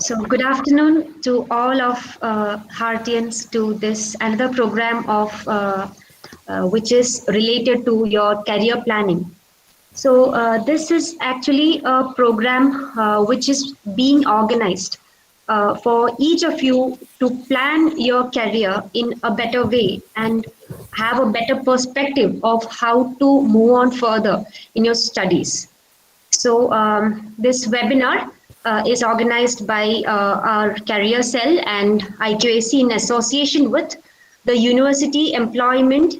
So, good afternoon to all of Hartians to this another program of which is related to your career planning. So, this is actually a program which is being organized for each of you to plan your career in a better way and have a better perspective of how to move on further in your studies. So, this webinar is organized by our career cell and IQAC in association with the University Employment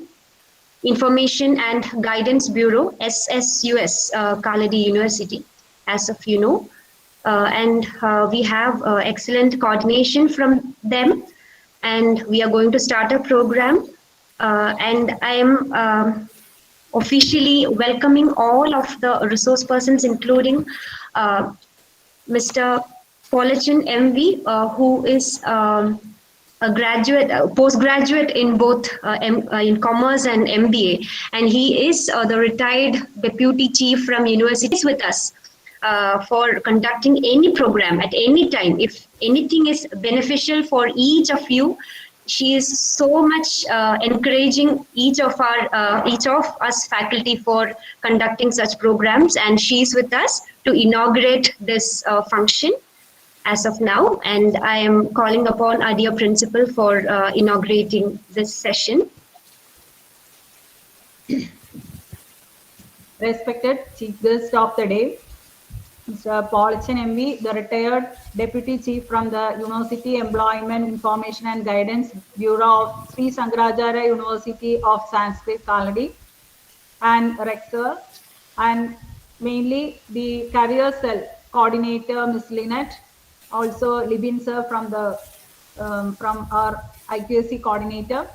Information and Guidance Bureau, SSUS, Kaladi University, as of you know. And we have excellent coordination from them, and we are going to start a program. And I am officially welcoming all of the resource persons, including uh, Mr. Polichin MV, who is a graduate, postgraduate in both in commerce and MBA, and he is the retired deputy chief from universities with us. For conducting any program at any time, if anything is beneficial for each of you, she is so much encouraging each of us faculty for conducting such programs, and she is with us to inaugurate this function as of now, and I am calling upon our dear principal for inaugurating this session. Respected Chief Guest of the Day, Mr. Polichin MV, the retired Deputy Chief from the University Employment Information and Guidance Bureau of Sri Shankaracharya University of Sanskrit, Kaladi, and Rector, and mainly the Career Cell Coordinator, Ms. Lynette, also Libin sir from our IQAC coordinator,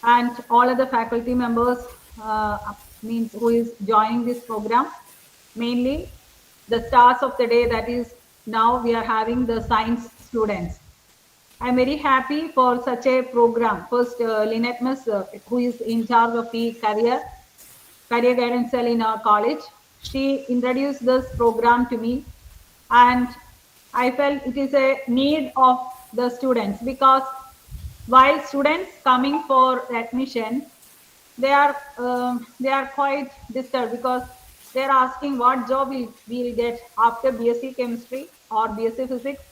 and all other faculty members who is joining this program. Mainly the stars of the day, that is now we are having the science students. I'm very happy for such a program. First, Lynette Miss, who is in charge of the career guidance cell in our college, she introduced this program to me, and I felt it is a need of the students, because while students coming for admission, they are quite disturbed, because they are asking what job we'll get after BSc chemistry or BSc physics,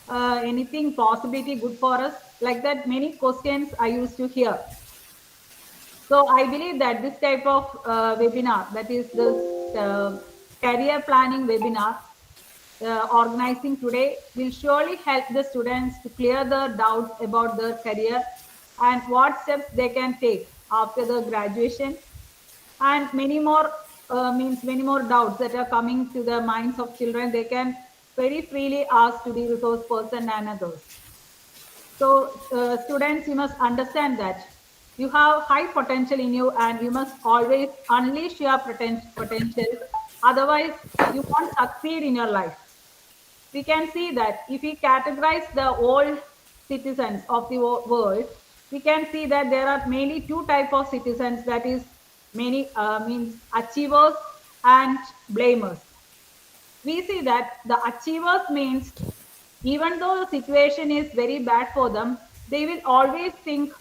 anything possibility good for us, like that many questions I used to hear. So I believe that this type of webinar, that is this career planning webinar organizing today, will surely help the students to clear the doubts about their career and what steps they can take after the graduation, and many more many more doubts that are coming to the minds of children. They can very freely ask to the resource person and others. So students, you must understand that you have high potential in you, and you must always unleash your potential. Otherwise, you won't succeed in your life. We can see that if we categorize the old citizens of the world, we can see that there are mainly two types of citizens, that is many means achievers and blamers. We see that the achievers means, even though the situation is very bad for them, they will always think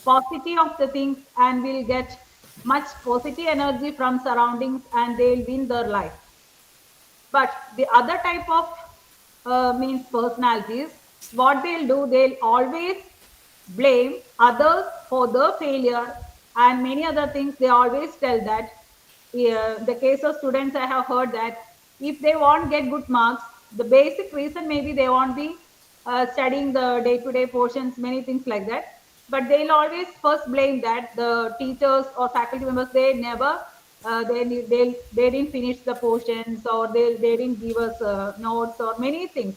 positive of the things and will get much positive energy from surroundings, and they'll win their life. But the other type of means personalities, what they'll do, they'll always blame others for their failure and many other things. They always tell that, the case of students, I have heard that if they won't get good marks, the basic reason maybe they won't be studying the day-to-day portions, many things like that. But they'll always first blame that the teachers or faculty members, they never they didn't finish the portions, or they didn't give us notes, or many things.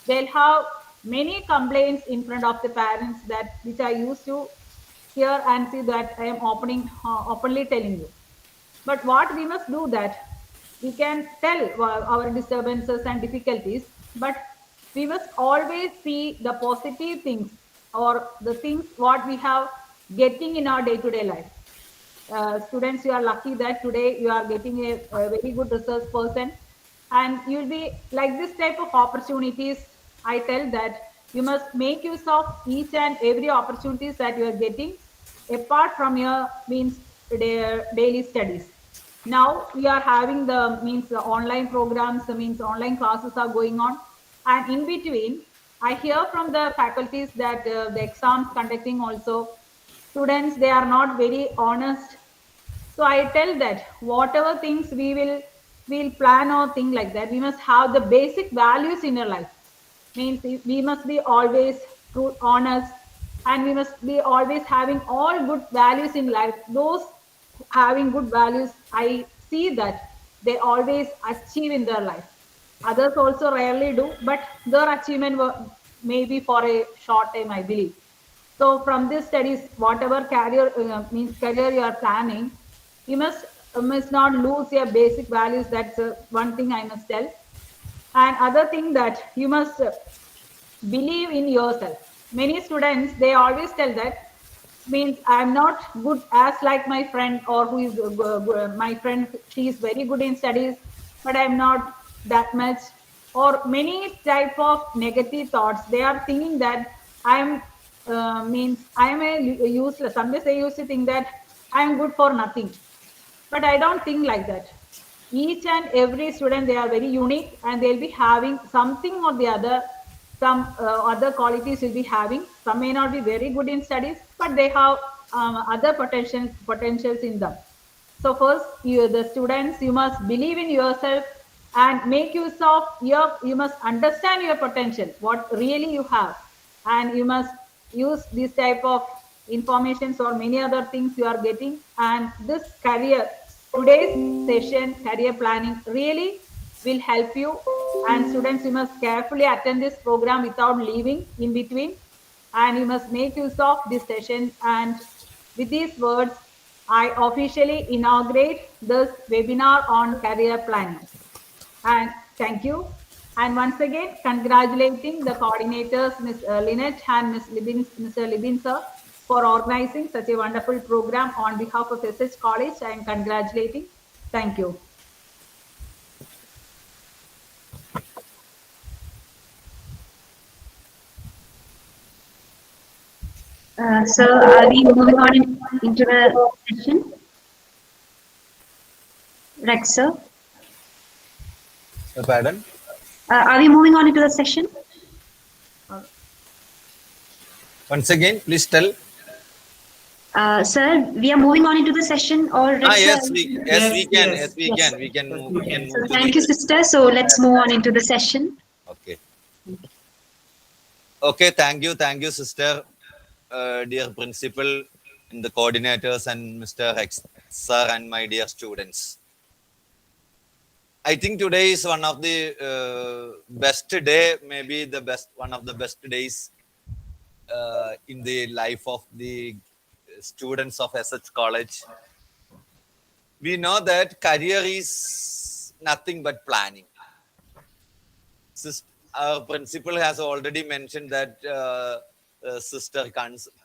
They'll have many complaints in front of the parents, that which I used to hear and see, that I am openly telling you. But what we must do, that we can tell our disturbances and difficulties, but we must always see the positive things, or the things what we have getting in our day-to-day life. Students, you are lucky that today you are getting a very good research person, and you'll be like this type of opportunities I tell that you must make use of each and every opportunities that you are getting apart from your means daily studies. Now we are having the online programs, the means online classes are going on, and in between, I hear from the faculties that the exams conducting also students they are not very honest. So I tell that whatever things we'll plan or thing like that, we must have the basic values in your life. Means we must be always true, honest, and we must be always having all good values in life. Those having good values, I see that they always achieve in their life. Others also rarely do, but their achievement may be for a short time, I believe. So from this studies, whatever career means career you are planning, you must not lose your basic values. That's one thing I must tell. And other thing that you must believe in yourself. Many students they always tell that means I'm not good as like my friend or who is my friend. She is very good in studies, but I'm not that much. Or many type of negative thoughts. They are thinking that I'm means I am a useless. Sometimes they used to think that I am good for nothing, but I don't think like that. Each and every student they are very unique and they'll be having something or the other. Some other qualities will be having. Some may not be very good in studies, but they have other potentials in them. So first, the students, you must believe in yourself and make use of you must understand your potential, what really you have, and you must use this type of informations or many other things you are getting. And this today's session, career planning, really will help you. And students, you must carefully attend this program without leaving in between. And you must make use of this session. And with these words, I officially inaugurate this webinar on career planning. And thank you. And once again, congratulating the coordinators, Ms. Lynette and Mr. Libin sir, for organizing such a wonderful program on behalf of SH College. I am congratulating. Thank you. So are we moving on into the session? Right, sir? Pardon? Are we moving on into the session? Once again, please tell. Sir, we are moving on into the session or Yes, we can. Yes. We can move. So thank you, sister. So let's move on into the session. Okay. Okay. Thank you, sister, dear principal, and the coordinators, and Mr. X sir, and my dear students. I think today is one of the best day, maybe the best one of the best days in the life of the students of SH College. We know that career is nothing but planning. Our principal has already mentioned that sister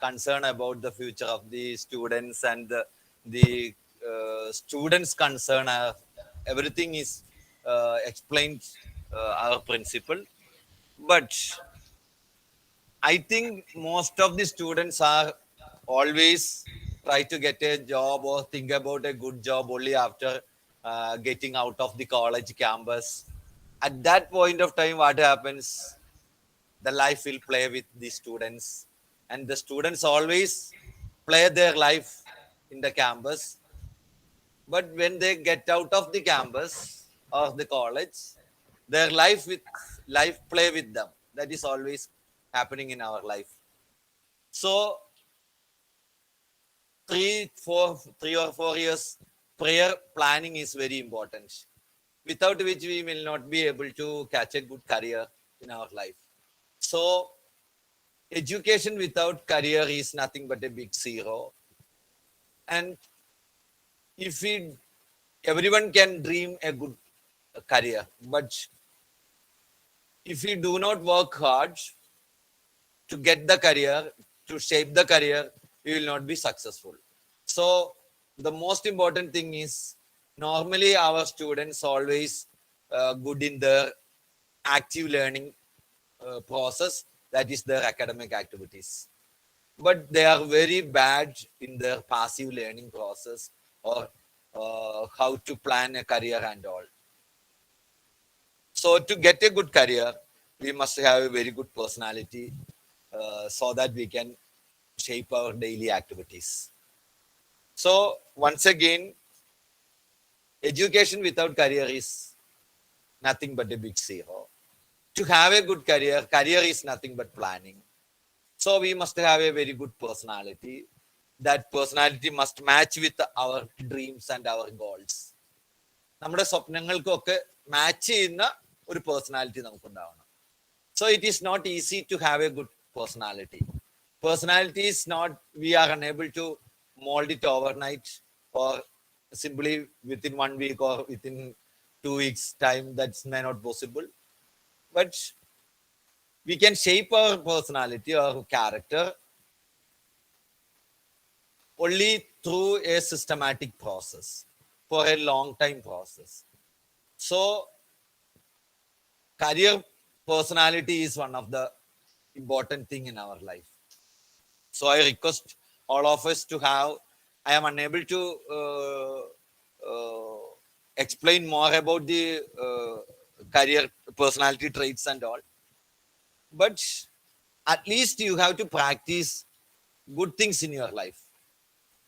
concern about the future of the students and the students concern. Everything is explained our principal. But I think most of the students are always try to get a job or think about a good job only after getting out of the college campus. At that point of time, what happens? The life will play with the students, and the students always play their life in the campus. But when they get out of the campus or the college, their life play with them. That is always happening in our life. So 3 or 4 years prior planning is very important, without which we will not be able to catch a good career in our life. So education without career is nothing but a big zero. And if everyone can dream a good career, but if we do not work hard to get the career, to shape the career, we will not be successful. So the most important thing is, normally our students always good in their active learning, process, that is their academic activities. But they are very bad in their passive learning process, or how to plan a career and all. So to get a good career, we must have a very good personality, so that we can shape our daily activities. So once again, education without career is nothing but a big zero. To have a good career, career is nothing but planning. So we must have a very good personality. That personality must match with our dreams and our goals. നമ്മുടെ സ്വപ്നങ്ങൾക്കൊക്കെ match ചെയ്യുന്ന ഒരു personality നമുക്കുണ്ടാവണം. So it is not easy to have a good personality. Personality is not, we are unable to mold it overnight or simply within 1 week or within 2 weeks time. That's may not possible. But we can shape our personality or character only through a systematic process, for a long time process. So career personality is one of the important thing in our life. So I request all of us to have, I am unable to explain more about the career personality traits and all, but at least you have to practice good things in your life.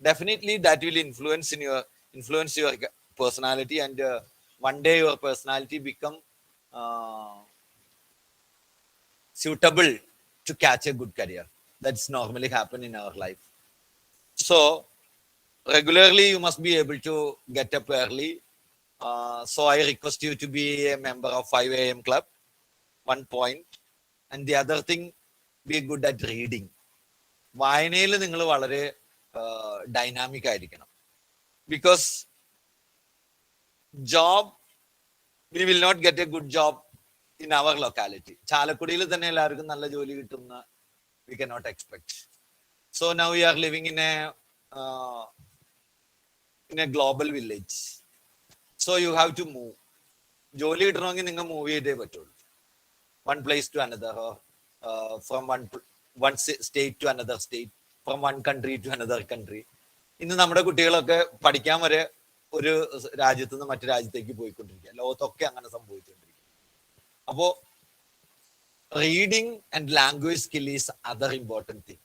Definitely that will influence your personality, and one day your personality become suitable to catch a good career. That's normally happen in our life. So regularly you must be able to get up early. So I request you to be a member of 5 a.m. club. One point. And the other thing, be good at reading. വായനയിൽ നിങ്ങൾ വളരെ dynamic ആയിരിക്കണം. Because job, we will not get a good job in our locality. ചാലക്കുടിയിൽ തന്നെ എല്ലാവർക്കും നല്ല ജോലി കിട്ടുന്ന we can not expect. So now we are living in a global village. So you have to move. ജോലി കിട്ടണമെങ്കിൽ നിങ്ങൾ മൂവ് ചെയ്തേ പറ്റുള്ളൂ. One place to another, or from one state to another state, from one country to another country. ഇന്ന് നമ്മുടെ കുട്ടികളൊക്കെ പഠിക്കാൻ വരെ ഒരു രാജ്യത്ത് നിന്ന് മറ്റു രാജ്യത്തേക്ക് പോയിക്കൊണ്ടിരിക്കുക. ലോകത്തൊക്കെ അങ്ങനെ സംഭവിച്ചുകൊണ്ടിരിക്കുക. അപ്പോ reading and language skill is other important thing.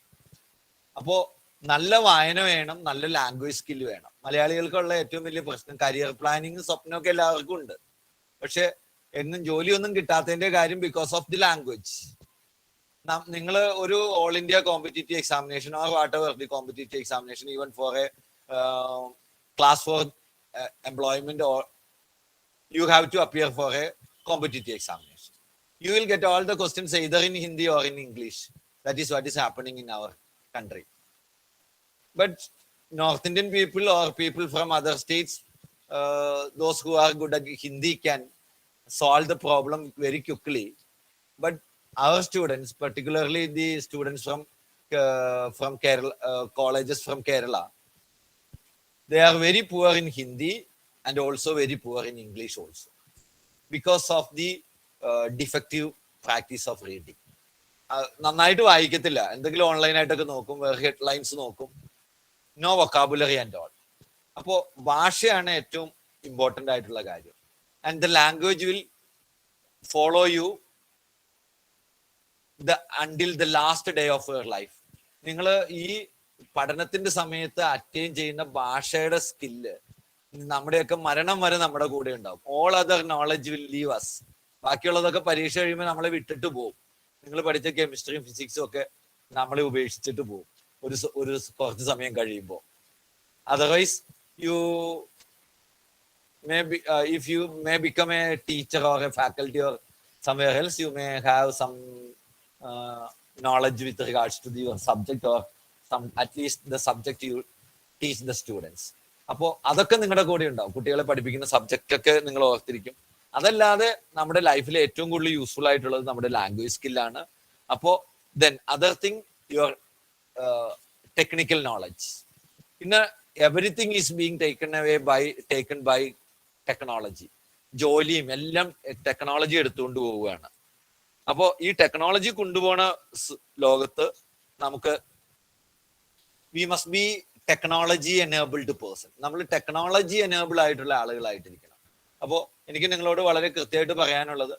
അപ്പോ നല്ല വായന വേണം, നല്ല ലാംഗ്വേജ് സ്കിൽ വേണം. മലയാളികൾക്കുള്ള ഏറ്റവും വലിയ പ്രശ്നം കരിയർ പ്ലാനിങ് സ്വപ്നമൊക്കെ എല്ലാവർക്കും ഉണ്ട്, പക്ഷെ എന്നും ജോലിയൊന്നും കിട്ടാത്തതിന്റെ കാര്യം ബിക്കോസ് ഓഫ് ദി ലാംഗ്വേജ്. നിങ്ങൾ ഒരു all India competitive examination or what ever the competitive examination, even for A class 4 employment, or you have to appear for a competitive examination. You will get all the questions either in Hindi or in English. That is what is happening in our country. But North Indian people or people from other states, those who are good at Hindi can solve the problem very quickly. But our students, particularly the students from Kerala, colleges from Kerala, they are very poor in Hindi and also very poor in English also, because of the defective practice of reading. നന്നായിട്ട് വായിക്കത്തില്ല, എന്തെങ്കിലും ഓൺലൈനായിട്ടൊക്കെ നോക്കും, വേറെ headlines നോക്കും, no vocabulary and all. അപ്പോൾ ഭാഷയാണ് ഏറ്റവും important ആയിട്ടുള്ള കാര്യം. And the language will follow you until the last day of your life. നിങ്ങൾ ഈ പഠനത്തിന്റെ സമയത്ത് അറ്റൈൻ ചെയ്യുന്ന ഭാഷയുടെ സ്കില്ല് നമ്മുടെയൊക്കെ മരണം വരെ നമ്മുടെ കൂടെ ഉണ്ടാവും. All other knowledge will leave us. ബാക്കിയുള്ളതൊക്കെ പരീക്ഷ കഴിയുമ്പോൾ നമ്മളെ വിട്ടിട്ട് പോകും. നിങ്ങൾ പഠിച്ച കെമിസ്ട്രിയും ഫിസിക്സും ഒക്കെ നമ്മളെ ഉപേക്ഷിച്ചിട്ട് പോകും ഒരു കുറച്ച് സമയം കഴിയുമ്പോൾ. Otherwise you maybe if you may become a teacher or a faculty or somewhere else, you may have some knowledge with regards to your subject, or some, at least the subject you teach the students. അപ്പോൾ അതൊക്കെ നിങ്ങളുടെ കൂടെ ഉണ്ടാവും. കുട്ടികളെ പഠിപ്പിക്കുന്ന subject ഒക്കെ നിങ്ങൾ ഓർത്തിരിക്കും. അതല്ലാതെ നമ്മുടെ ലൈഫിൽ ഏറ്റവും കൂടുതൽ യൂസ്ഫുൾ ആയിട്ടുള്ളത് നമ്മുടെ ലാംഗ്വേജ് സ്കില്ലാണ്. അപ്പോൾ then other thing your technical knowledge. പിന്നെ everything is being taken by technology. ജോലിയും എല്ലാം ടെക്നോളജി എടുത്തുകൊണ്ട് പോവുകയാണ്. അപ്പോൾ ഈ ടെക്നോളജി കൊണ്ടുപോണ ലോകത്ത് നമുക്ക് we must be technology enabled person. നമ്മൾ ടെക്നോളജി എനേബിൾ ആയിട്ടുള്ള ആളുകളായിട്ടിരിക്കണം. അപ്പോൾ എനിക്ക് നിങ്ങളോട് വളരെ കൃത്യമായിട്ട് പറയാനുള്ളത്,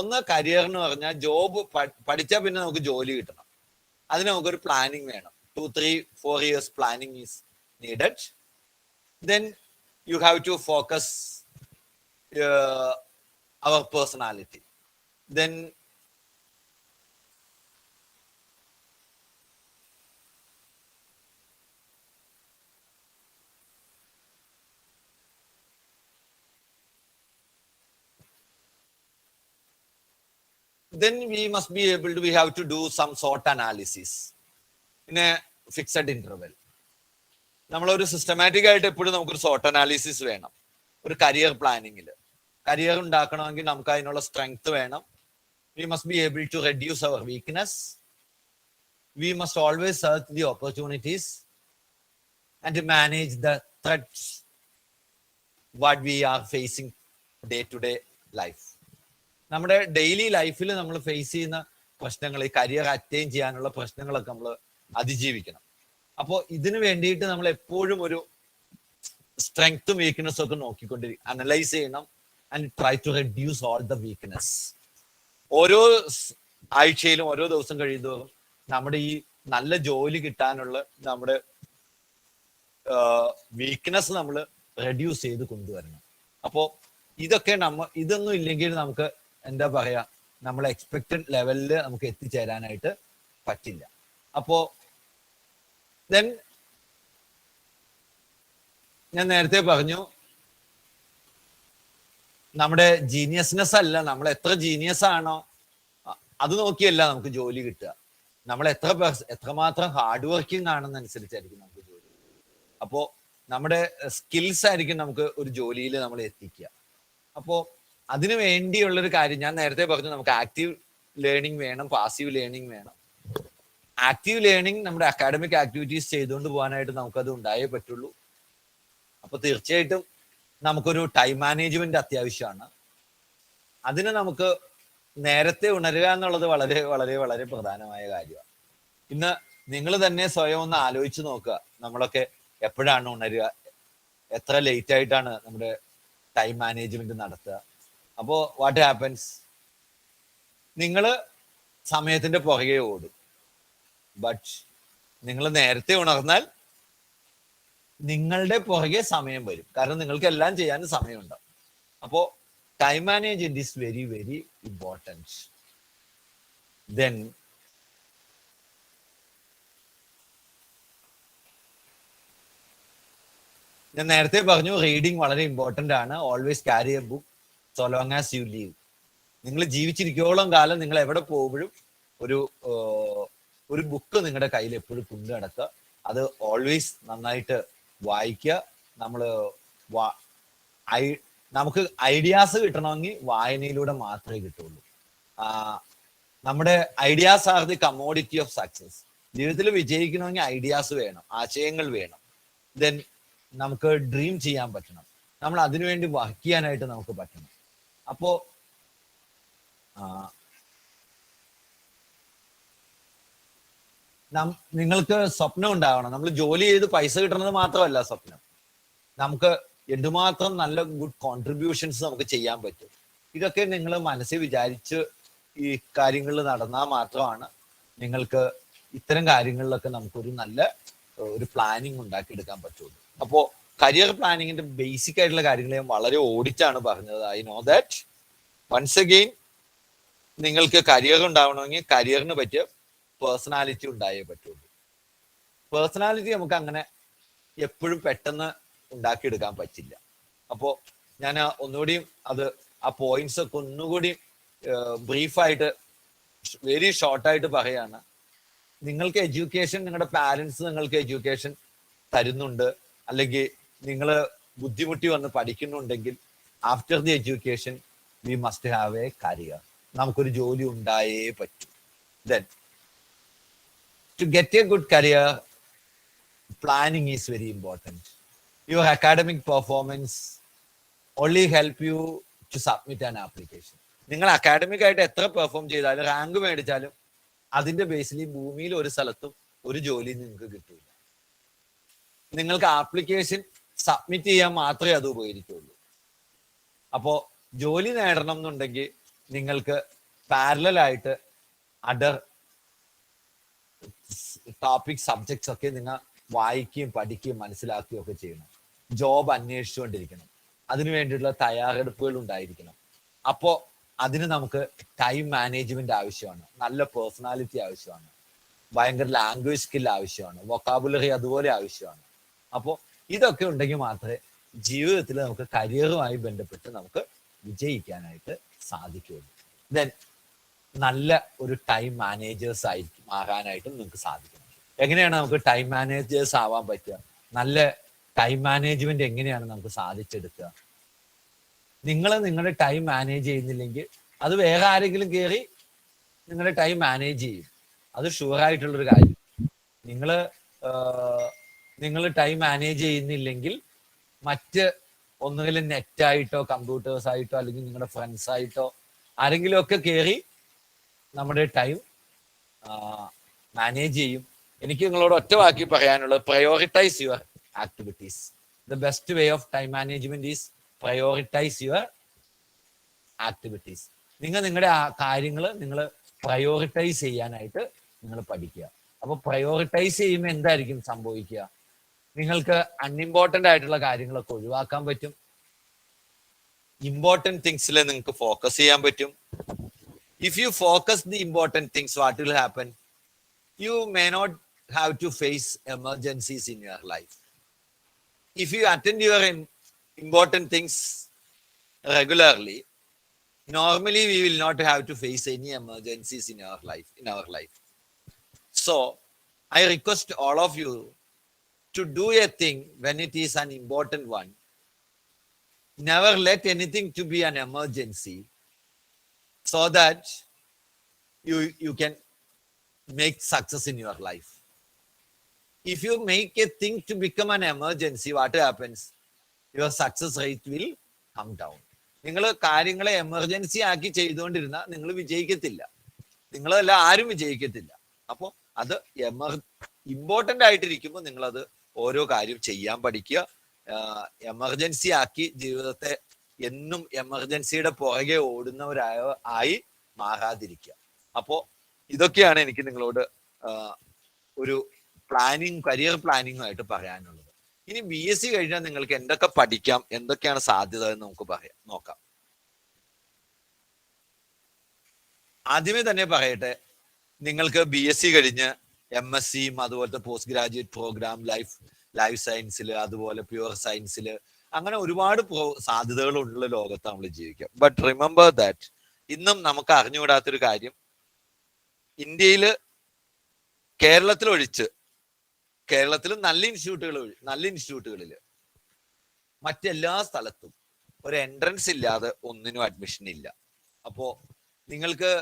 ഒന്ന് കരിയർ എന്ന് പറഞ്ഞാൽ ജോബ് പഠിച്ചാൽ പിന്നെ നമുക്ക് ജോലി കിട്ടണം. അതിന് നമുക്കൊരു പ്ലാനിങ് വേണം. 2, 3, 4 years planning is needed. Then you have to focus our personality. Then we have to do some SWOT analysis in a fixed interval. നമ്മളൊരു സിസ്റ്റമാറ്റിക് ആയിട്ട് എപ്പോഴും നമുക്കൊരു SWOT അനാലിസിസ് വേണം. ഒരു കരിയർ പ്ലാനിങ്ങിൽ കരിയർ ഉണ്ടാക്കണമെങ്കിൽ നമുക്ക് അതിനുള്ള സ്ട്രെങ്ത് വേണം. We must be able to reduce our weakness. We must always search the opportunities and manage the threats what we are facing day to day life. നമ്മുടെ daily ലൈഫിൽ നമ്മൾ face ചെയ്യുന്ന പ്രശ്നങ്ങൾ, ഈ കരിയർ അറ്റൈൻ ചെയ്യാനുള്ള പ്രശ്നങ്ങളൊക്കെ നമ്മൾ അതിജീവിക്കണം. അപ്പോൾ ഇതിനു വേണ്ടിയിട്ട് നമ്മൾ എപ്പോഴും ഒരു സ്ട്രെങ്ത്തും വീക്ക്നെസ്സും ഒക്കെ നോക്കിക്കൊണ്ടിരിക്കും, അനലൈസ് ചെയ്യണം and try to reduce all the weakness. ഓരോ ആഴ്ചയിലും ഓരോ ദിവസം കഴിയുന്നതോറും നമ്മുടെ ഈ നല്ല ജോലി കിട്ടാനുള്ള നമ്മുടെ വീക്ക്നെസ് നമ്മൾ റെഡ്യൂസ് ചെയ്ത് കൊണ്ടുവരണം. അപ്പോൾ ഇതൊന്നും ഇല്ലെങ്കിൽ നമുക്ക് എന്താ പറയാ, നമ്മൾ എക്സ്പെക്റ്റഡ് ലെവലിൽ നമുക്ക് എത്തിച്ചേരാനായിട്ട് പറ്റില്ല. അപ്പോ ദെൻ ഞാൻ നേരത്തെ പറഞ്ഞു, നമ്മുടെ ജീനിയസ്നെസ് അല്ല, നമ്മൾ എത്ര ജീനിയസ് ആണോ അത് നോക്കിയല്ല നമുക്ക് ജോലി കിട്ടുക. നമ്മൾ എത്രമാത്രം ഹാർഡ് വർക്കിംഗ് ആണെന്നനുസരിച്ചായിരിക്കും നമുക്ക് ജോലി. അപ്പോ നമ്മുടെ സ്കിൽസ് ആയിരിക്കും നമുക്ക് ഒരു ജോലിയിൽ നമ്മൾ എത്തിക്കുക. അപ്പോ അതിനു വേണ്ടിയുള്ളൊരു കാര്യം ഞാൻ നേരത്തെ പറഞ്ഞു, നമുക്ക് ആക്റ്റീവ് ലേണിംഗ് വേണം, പാസീവ് ലേണിംഗ് വേണം. ആക്റ്റീവ് ലേണിംഗ് നമ്മുടെ അക്കാഡമിക് ആക്ടിവിറ്റീസ് ചെയ്തുകൊണ്ട് പോകാനായിട്ട് നമുക്കത് ഉണ്ടായേ പറ്റുള്ളൂ. അപ്പൊ തീർച്ചയായിട്ടും നമുക്കൊരു ടൈം മാനേജ്മെന്റ് അത്യാവശ്യമാണ്. അതിന് നമുക്ക് നേരത്തെ ഉണരുക എന്നുള്ളത് വളരെ വളരെ വളരെ പ്രധാനമായ കാര്യമാണ്. ഇന്ന് നിങ്ങൾ തന്നെ സ്വയം ഒന്ന് ആലോചിച്ച് നോക്കുക, നമ്മളൊക്കെ എപ്പോഴാണ് ഉണരുക, എത്ര ലേറ്റ് ആയിട്ടാണ് നമ്മുടെ ടൈം മാനേജ്മെന്റ് നടത്തുക. അപ്പോ വാട്ട് ഹാപ്പൻസ്, നിങ്ങൾ സമയത്തിന്റെ പുറകെ ഓടും. ബട്ട് നിങ്ങൾ നേരത്തെ ഉണർന്നാൽ നിങ്ങളുടെ പുറകെ സമയം വരും, കാരണം നിങ്ങൾക്ക് എല്ലാം ചെയ്യാനും സമയമുണ്ടാവും. അപ്പോ time management is very very important. Then ഞാൻ നേരത്തെ പറഞ്ഞു, റീഡിങ് വളരെ ഇമ്പോർട്ടൻ്റ് ആണ്. Always carry A book so long as you leave. നിങ്ങൾ ജീവിച്ചിരിക്കോളം കാലം നിങ്ങൾ എവിടെ പോകുമ്പോഴും ഒരു ബുക്ക് നിങ്ങളുടെ കയ്യിൽ എപ്പോഴും കൊണ്ടു നടക്കുക. അത് ഓൾവേസ് നന്നായിട്ട് വായിക്കുക. നമുക്ക് ഐഡിയാസ് കിട്ടണമെങ്കിൽ വായനയിലൂടെ മാത്രമേ കിട്ടുള്ളൂ. നമ്മുടെ ideas are the commodity of success. ജീവിതത്തിൽ വിജയിക്കണമെങ്കിൽ ഐഡിയാസ് വേണം, ആശയങ്ങൾ വേണം. ദെൻ നമുക്ക് ഡ്രീം ചെയ്യാൻ പറ്റണം, നമ്മൾ അതിനുവേണ്ടി വർക്ക് ചെയ്യാനായിട്ട് നമുക്ക് പറ്റണം. അപ്പോ നിങ്ങൾക്ക് സ്വപ്നം ഉണ്ടാവണം. നമ്മൾ ജോലി ചെയ്ത് പൈസ കിട്ടുന്നത് മാത്രമല്ല സ്വപ്നം, നമുക്ക് എന്തുമാത്രം നല്ല ഗുഡ് കോൺട്രിബ്യൂഷൻസ് നമുക്ക് ചെയ്യാൻ പറ്റും. ഇതൊക്കെ നിങ്ങൾ മനസ്സിൽ വിചാരിച്ച് ഈ കാര്യങ്ങളിൽ നടന്നാൽ മാത്രമാണ് നിങ്ങൾക്ക് ഇത്തരം കാര്യങ്ങളിലൊക്കെ നമുക്കൊരു നല്ല ഒരു പ്ലാനിങ് ഉണ്ടാക്കിയെടുക്കാൻ പറ്റുള്ളൂ. അപ്പോ കരിയർ പ്ലാനിങ്ങിന്റെ ബേസിക് ആയിട്ടുള്ള കാര്യങ്ങൾ ഞാൻ വളരെ ഓടിച്ചാണ് പറഞ്ഞത്. I know that. Once again, നിങ്ങൾക്ക് കരിയർ ഉണ്ടാവണമെങ്കിൽ കരിയറിന് പറ്റിയ പേഴ്സണാലിറ്റി ഉണ്ടായേ പറ്റുള്ളൂ. പേഴ്സണാലിറ്റി നമുക്ക് അങ്ങനെ എപ്പോഴും പെട്ടെന്ന് ഉണ്ടാക്കിയെടുക്കാൻ പറ്റില്ല. അപ്പോൾ ഞാൻ ഒന്നുകൂടിയും ആ പോയിന്റ്സ് ഒക്കെ ഒന്നുകൂടി ബ്രീഫായിട്ട് വെരി ഷോർട്ടായിട്ട് പറയാണ്. നിങ്ങൾക്ക് എഡ്യൂക്കേഷൻ, നിങ്ങളുടെ പാരൻസ് നിങ്ങൾക്ക് എഡ്യൂക്കേഷൻ തരുന്നുണ്ട്, അല്ലെങ്കിൽ നിങ്ങൾ ബുദ്ധിമുട്ടി വന്ന് പഠിക്കുന്നുണ്ടെങ്കിൽ after the education we must have a career. നമുക്കൊരു ജോലി ഉണ്ടായേ പറ്റൂ. Then to get a good career, planning is very important. Your academic performance only help you to submit an application. നിങ്ങൾ അക്കാഡമിക് ആയിട്ട് എത്ര പെർഫോം ചെയ്താലും റാങ്ക് മേടിച്ചാലും അതിന്റെ ബേസിൽ ഈ ഭൂമിയിൽ ഒരു സ്ഥലത്തും ഒരു ജോലി നിങ്ങൾക്ക് കിട്ടില്ല. നിങ്ങൾക്ക് ആപ്ലിക്കേഷൻ സബ്മിറ്റ് ചെയ്യാൻ മാത്രമേ അത് ഉപകരിക്കുള്ളൂ. അപ്പോ ജോലി നേടണം എന്നുണ്ടെങ്കിൽ നിങ്ങൾക്ക് പാരലൽ ആയിട്ട് അതർ ടോപ്പിക് സബ്ജക്ട്സ് ഒക്കെ നിങ്ങൾ വായിക്കുകയും പഠിക്കുകയും മനസ്സിലാക്കുകയും ഒക്കെ ചെയ്യണം. ജോബ് അന്വേഷിച്ചുകൊണ്ടിരിക്കണം. അതിനു വേണ്ടിയിട്ടുള്ള തയ്യാറെടുപ്പുകൾ ഉണ്ടായിരിക്കണം. അപ്പോ അതിന് നമുക്ക് ടൈം മാനേജ്മെന്റ് ആവശ്യമാണ്, നല്ല പേഴ്സണാലിറ്റി ആവശ്യമാണ്, ഭയങ്കര ലാംഗ്വേജ് സ്കിൽ ആവശ്യമാണ്, വൊക്കാബുലറി അതുപോലെ ആവശ്യമാണ്. അപ്പോൾ ഇതൊക്കെ ഉണ്ടെങ്കിൽ മാത്രമേ ജീവിതത്തിൽ നമുക്ക് കരിയറുമായി ബന്ധപ്പെട്ട് നമുക്ക് വിജയിക്കാനായിട്ട് സാധിക്കുകയുള്ളൂ. ദെൻ നല്ല ഒരു ടൈം മാനേജേഴ്സ് ആയി മാറാനായിട്ടും നിങ്ങൾക്ക് സാധിക്കണം. എങ്ങനെയാണ് നമുക്ക് ടൈം മാനേജേഴ്സ് ആവാൻ പറ്റുക? നല്ല ടൈം മാനേജ്മെന്റ് എങ്ങനെയാണ് നമുക്ക് സാധിച്ചെടുക്കുക? നിങ്ങൾ നിങ്ങളുടെ ടൈം മാനേജ് ചെയ്യുന്നില്ലെങ്കിൽ അത് വേറെ ആരെങ്കിലും കയറി നിങ്ങളുടെ ടൈം മാനേജ് ചെയ്യും. അത് ഷുവറായിട്ടുള്ളൊരു കാര്യം. നിങ്ങൾ ടൈം മാനേജ് ചെയ്യുന്നില്ലെങ്കിൽ മറ്റ് ഒന്നുകിൽ നെറ്റായിട്ടോ കമ്പ്യൂട്ടേഴ്സ് ആയിട്ടോ അല്ലെങ്കിൽ നിങ്ങളുടെ ഫ്രണ്ട്സ് ആയിട്ടോ ആരെങ്കിലും ഒക്കെ കയറി നമ്മുടെ ടൈം മാനേജ് ചെയ്യും. എനിക്ക് നിങ്ങളോട് ഒറ്റ വാക്കി പറയാനുള്ളത്, prioritise your activities. The best way of time management is prioritise your activities. നിങ്ങളുടെ കാര്യങ്ങൾ നിങ്ങൾ പ്രയോറിറ്റൈസ് ചെയ്യാനായിട്ട് നിങ്ങൾ പഠിക്കുക. അപ്പൊ പ്രയോറിറ്റൈസ് ചെയ്യുമ്പോൾ എന്തായിരിക്കും സംഭവിക്കുക? നിങ്ങൾക്ക് അൺഇമ്പോർട്ടന്റ് ആയിട്ടുള്ള കാര്യങ്ങളൊക്കെ ഒഴിവാക്കാൻ പറ്റും. ഇമ്പോർട്ടന്റ് തിങ്സിൽ നിങ്ങൾക്ക് ഫോക്കസ് ചെയ്യാൻ പറ്റും. If you focus the important things, what will happen? You may not have to face emergencies in your life. If you attend your important things regularly, normally we will not have to face any emergencies in our life. So I request all of you to do a thing when it is an important one. Never let anything to be an emergency, so that you can make success in your life. If you make a thing to become an emergency, what happens? Your success rate will come down. നിങ്ങൾ കാര്യങ്ങളെ emergency ആക്കി ചെയ്തുകൊണ്ടിരുന്നാൽ നിങ്ങൾ വിജയിക്കത്തില്ല. നിങ്ങളല്ല ആരും വിജയിക്കത്തില്ല. അപ്പോൾ അത് important ആയിട്ടിരിക്കുമ്പോൾ നിങ്ങളത് ഓരോ കാര്യം ചെയ്യാൻ പഠിക്കുക. എമർജൻസി ആക്കി ജീവിതത്തെ എന്നും എമർജൻസിയുടെ പുറകെ ഓടുന്നവരായി മാറാതിരിക്കുക. അപ്പോ ഇതൊക്കെയാണ് എനിക്ക് നിങ്ങളോട് ഒരു കരിയർ പ്ലാനിങ്ങുമായിട്ട് പറയാനുള്ളത്. ഇനി BSc കഴിഞ്ഞാൽ നിങ്ങൾക്ക് എന്തൊക്കെ പഠിക്കാം, എന്തൊക്കെയാണ് സാധ്യത എന്ന് നമുക്ക് നോക്കാം. ആദ്യമേ തന്നെ പറയട്ടെ, നിങ്ങൾക്ക് BSc കഴിഞ്ഞ് MScയും അതുപോലത്തെ പോസ്റ്റ് ഗ്രാജുവേറ്റ് പ്രോഗ്രാം ലൈഫ് സയൻസിൽ അതുപോലെ പ്യുവർ സയൻസിൽ അങ്ങനെ ഒരുപാട് സാധ്യതകളുള്ള ലോകത്ത് നമ്മൾ ജീവിക്കാം. ബട്ട് റിമെമ്പർ ദാറ്റ് ഇന്നും നമുക്ക് അറിഞ്ഞുകൂടാത്തൊരു കാര്യം, ഇന്ത്യയിൽ കേരളത്തിൽ നല്ല ഇൻസ്റ്റിറ്റ്യൂട്ടുകളിൽ മറ്റെല്ലാ സ്ഥലത്തും ഒരു എൻട്രൻസ് ഇല്ലാതെ ഒന്നിനും അഡ്മിഷൻ ഇല്ല. അപ്പോ നിങ്ങൾക്ക്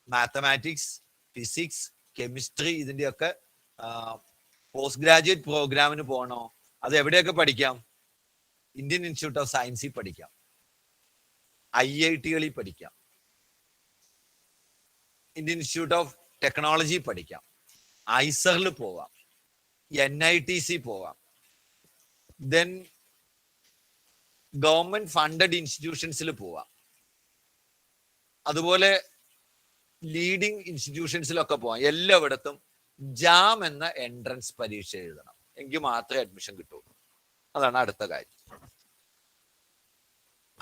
മാത്തമാറ്റിക്സ്, ഫിസിക്സ്, കെമിസ്ട്രി ഇതിന്റെയൊക്കെ പോസ്റ്റ് ഗ്രാജുവേറ്റ് പ്രോഗ്രാമിന് പോകണോ? അത് എവിടെയൊക്കെ പഠിക്കാം? ഇന്ത്യൻ ഇൻസ്റ്റിറ്റ്യൂട്ട് ഓഫ് സയൻസിൽ പഠിക്കാം, IITകളിൽ പഠിക്കാം, ഇന്ത്യൻ ഇൻസ്റ്റിറ്റ്യൂട്ട് ഓഫ് ടെക്നോളജി പഠിക്കാം, ഐസറിൽ പോവാം, NITC പോവാം. ദെൻ ഗവൺമെന്റ് ഫണ്ടഡ് ഇൻസ്റ്റിറ്റ്യൂഷൻസിൽ പോവാം. അതുപോലെ ലീഡിംഗ് ഇൻസ്റ്റിറ്റ്യൂഷൻസിലൊക്കെ പോവാം. എല്ലായിടത്തും ജാം എന്ന എൻട്രൻസ് പരീക്ഷ എഴുതണം, എങ്കിൽ മാത്രമേ അഡ്മിഷൻ കിട്ടുള്ളൂ. അതാണ് അടുത്ത കാര്യം.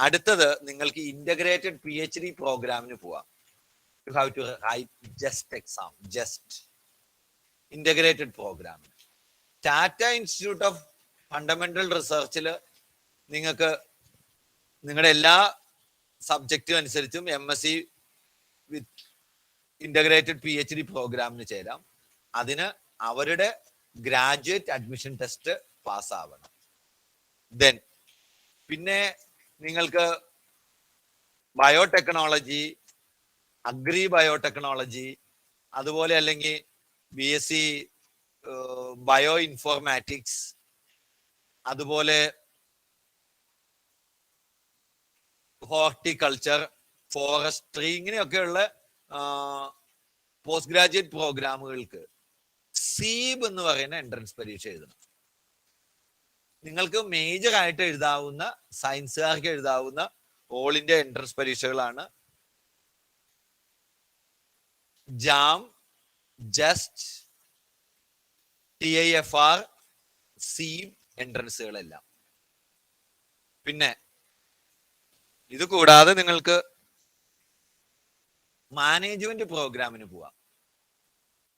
അടുത്തത് നിങ്ങൾക്ക് ഇന്റഗ്രേറ്റഡ് PhD പ്രോഗ്രാമിന് പോവാം. You have to write just integrated programme. Tata institute of fundamental റിസർച്ചിൽ നിങ്ങൾക്ക് നിങ്ങളുടെ എല്ലാ സബ്ജക്റ്റും അനുസരിച്ചും MSc വിത്ത് ഇന്റഗ്രേറ്റഡ് PhD പ്രോഗ്രാമിന് ചേരാം. അതിന് അവരുടെ ഗ്രാജുവേറ്റ് അഡ്മിഷൻ ടെസ്റ്റ് പാസ്സാവണം. ദെൻ പിന്നെ നിങ്ങൾക്ക് ബയോടെക്നോളജി, അഗ്രി ബയോടെക്നോളജി, അതുപോലെ അല്ലെങ്കിൽ BSc ബയോ ഇൻഫോർമാറ്റിക്സ്, അതുപോലെ ഹോർട്ടിക്കൾച്ചർ, ഫോറസ്ട്രി, ഇങ്ങനെയൊക്കെയുള്ള പോസ്റ്റ് ഗ്രാജുവേറ്റ് പ്രോഗ്രാമുകൾക്ക് സീബ് എന്ന് പറയുന്ന എൻട്രൻസ് പരീക്ഷ എഴുതണം. നിങ്ങൾക്ക് മേജർ ആയിട്ട് എഴുതാവുന്ന, സയൻസുകാർക്ക് എഴുതാവുന്ന ഓൾ ഇന്ത്യ എൻട്രൻസ് പരീക്ഷകളാണ് ജാം, ജസ്റ്റ്, TIFR, സീബ് എൻട്രൻസുകളെല്ലാം. പിന്നെ ഇത് കൂടാതെ നിങ്ങൾക്ക് മാനേജ്മെന്റ് പ്രോഗ്രാമിന് പോവാം.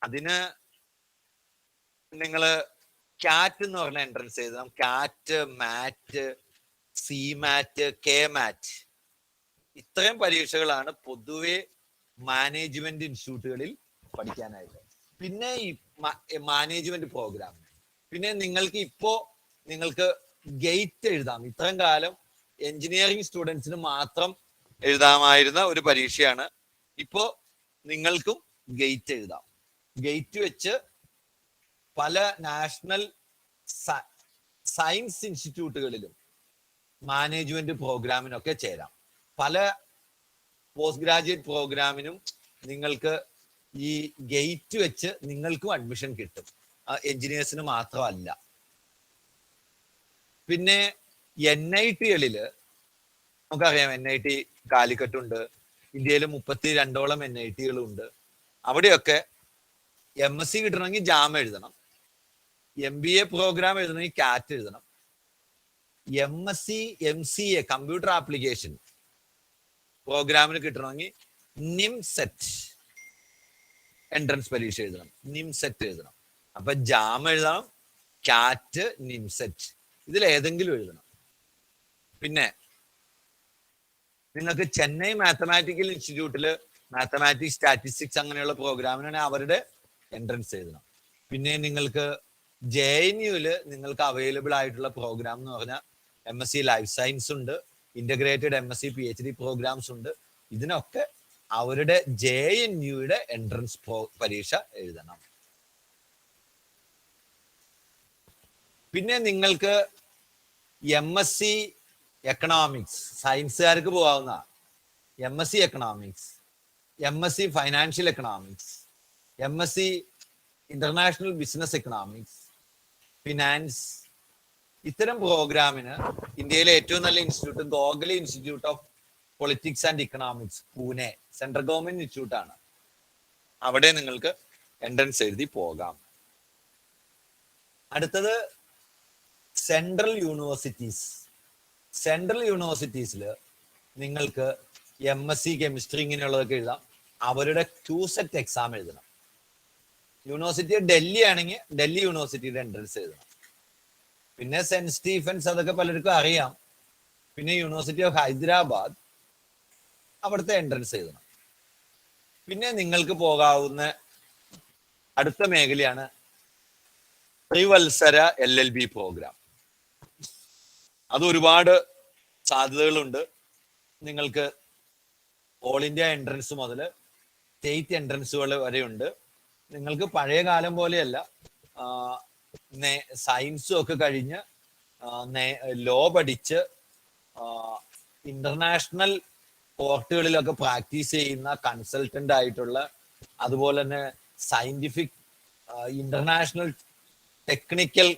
അതിന് നിങ്ങൾ കാറ്റ് എന്ന് പറഞ്ഞ എൻട്രൻസ് എഴുതണം. കാറ്റ്, മാറ്റ്, CMAT, KMAT, ഇത്രയും പരീക്ഷകളാണ് പൊതുവെ മാനേജ്മെന്റ് ഇൻസ്റ്റിറ്റ്യൂട്ടുകളിൽ പഠിക്കാനായിട്ട്. പിന്നെ ഈ മാനേജ്മെന്റ് പ്രോഗ്രാം, പിന്നെ നിങ്ങൾക്ക് ഗേറ്റ് എഴുതാം. ഇത്രയും കാലം എഞ്ചിനീയറിംഗ് സ്റ്റുഡൻസിന് മാത്രം എഴുതാമായിരുന്ന ഒരു പരീക്ഷയാണ്. ഇപ്പോ നിങ്ങൾക്കും ഗേറ്റ് എഴുതാം. ഗേറ്റ് വെച്ച് പല നാഷണൽ സയൻസ് ഇൻസ്റ്റിറ്റ്യൂട്ടുകളിലും മാനേജ്മെന്റ് പ്രോഗ്രാമിനൊക്കെ ചേരാം. പല പോസ്റ്റ് ഗ്രാജുവേറ്റ് പ്രോഗ്രാമിനും നിങ്ങൾക്ക് ഈ ഗേറ്റ് വെച്ച് നിങ്ങൾക്കും അഡ്മിഷൻ കിട്ടും, എഞ്ചിനീയേഴ്സിന് മാത്രമല്ല. പിന്നെ NIT-കളില് നമുക്കറിയാം, NIT കാലിക്കട്ടുണ്ട്, ഇന്ത്യയിൽ 32ഓളം NIT-കളുണ്ട്. അവിടെയൊക്കെ MSc കിട്ടണമെങ്കിൽ ജാം എഴുതണം, MBA പ്രോഗ്രാം എഴുതണമെങ്കിൽ കാറ്റ് എഴുതണം, MSc MCA കമ്പ്യൂട്ടർ ആപ്ലിക്കേഷൻ പ്രോഗ്രാമിന് കിട്ടണമെങ്കിൽ NIMSET എൻട്രൻസ് പരീക്ഷ എഴുതണം, NIMSET എഴുതണം. അപ്പൊ ജാം എഴുതണം, കാറ്റ്, NIMSET, ഇതിൽ ഏതെങ്കിലും എഴുതണം. പിന്നെ നിങ്ങൾക്ക് ചെന്നൈ മാത്തമാറ്റിക്കൽ ഇൻസ്റ്റിറ്റ്യൂട്ടില് മാത്തമാറ്റിക്സ്, സ്റ്റാറ്റിസ്റ്റിക്സ് അങ്ങനെയുള്ള പ്രോഗ്രാമിനാണ് അവരുടെ എൻട്രൻസ് എഴുതണം. പിന്നെ നിങ്ങൾക്ക് JNUല് നിങ്ങൾക്ക് അവൈലബിൾ ആയിട്ടുള്ള പ്രോഗ്രാം എന്ന് പറഞ്ഞാൽ MSc ലൈഫ് സയൻസ് ഉണ്ട്, ഇന്റഗ്രേറ്റഡ് MSc PhD പ്രോഗ്രാംസ് ഉണ്ട്. ഇതിനൊക്കെ അവരുടെ JNUയുടെ എൻട്രൻസ് പരീക്ഷ എഴുതണം. പിന്നെ നിങ്ങൾക്ക് MSc എക്കണോമിക്സ്, സയൻസുകാർക്ക് പോകാവുന്ന MSc economics, MSc financial economics, MSc international business economics, finance, ഇത്തരം പ്രോഗ്രാമിന് ഇന്ത്യയിലെ ഏറ്റവും നല്ല institute Gokhale institute of politics and economics, Pune, central government institute ആണ്. അവിടെ നിങ്ങൾക്ക് എൻട്രൻസ് എഴുതി പോകാം. അടുത്തത് സെൻട്രൽ യൂണിവേഴ്സിറ്റീസ്. സെൻട്രൽ യൂണിവേഴ്സിറ്റീസിൽ നിങ്ങൾക്ക് MSc കെമിസ്ട്രി ഇങ്ങനെയുള്ളതൊക്കെ എഴുതാം. അവരുടെ QCET എക്സാം എഴുതണം. യൂണിവേഴ്സിറ്റി ഡൽഹി ആണെങ്കിൽ ഡൽഹി യൂണിവേഴ്സിറ്റിയുടെ എൻട്രൻസ് എഴുതണം. പിന്നെ സെന്റ് സ്റ്റീഫൻസ്, അതൊക്കെ പലർക്കും അറിയാം. പിന്നെ യൂണിവേഴ്സിറ്റി ഓഫ് ഹൈദരാബാദ്, അവിടുത്തെ എൻട്രൻസ് എഴുതണം. പിന്നെ നിങ്ങൾക്ക് പോകാവുന്ന അടുത്ത മേഖലയാണ് ത്രിവത്സര LLB പ്രോഗ്രാം. അത് ഒരുപാട് സാധ്യതകളുണ്ട്. നിങ്ങൾക്ക് ഓൾ ഇന്ത്യ എൻട്രൻസ് മുതൽ സ്റ്റേറ്റ് എൻട്രൻസുകൾ വരെയുണ്ട്. നിങ്ങൾക്ക് പഴയ കാലം പോലെയല്ല, സയൻസും ഒക്കെ കഴിഞ്ഞ് ലോ പഠിച്ച് ഇന്റർനാഷണൽ കോർട്ടുകളിലൊക്കെ പ്രാക്ടീസ് ചെയ്യുന്ന കൺസൾട്ടന്റ് ആയിട്ടുള്ള, അതുപോലെ തന്നെ സയന്റിഫിക് ഇന്റർനാഷണൽ ടെക്നിക്കൽ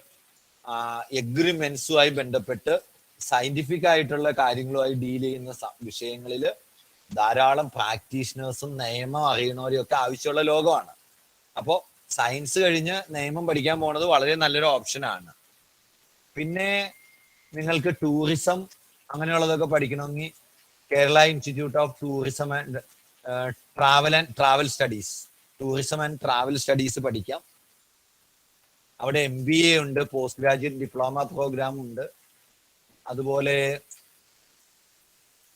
എഗ്രിമെന്റ്സുമായി ബന്ധപ്പെട്ട് സയന്റിഫിക് ആയിട്ടുള്ള കാര്യങ്ങളുമായി ഡീൽ ചെയ്യുന്ന വിഷയങ്ങളിൽ ധാരാളം പ്രാക്ടീഷണേഴ്സും നിയമം അറിയുന്നവരും ഒക്കെ ആവശ്യമുള്ള ലോകമാണ്. അപ്പോൾ സയൻസ് കഴിഞ്ഞ് നിയമം പഠിക്കാൻ പോണത് വളരെ നല്ലൊരു ഓപ്ഷനാണ്. പിന്നെ നിങ്ങൾക്ക് ടൂറിസം അങ്ങനെയുള്ളതൊക്കെ പഠിക്കണമെങ്കിൽ Kerala institute of tourism and travel studies, tourism and travel studies പഠിക്കാം. അവിടെ MBA ഉണ്ട്, പോസ്റ്റ് ഗ്രാജുവേറ്റ് ഡിപ്ലോമ പ്രോഗ്രാം ഉണ്ട്. അതുപോലെ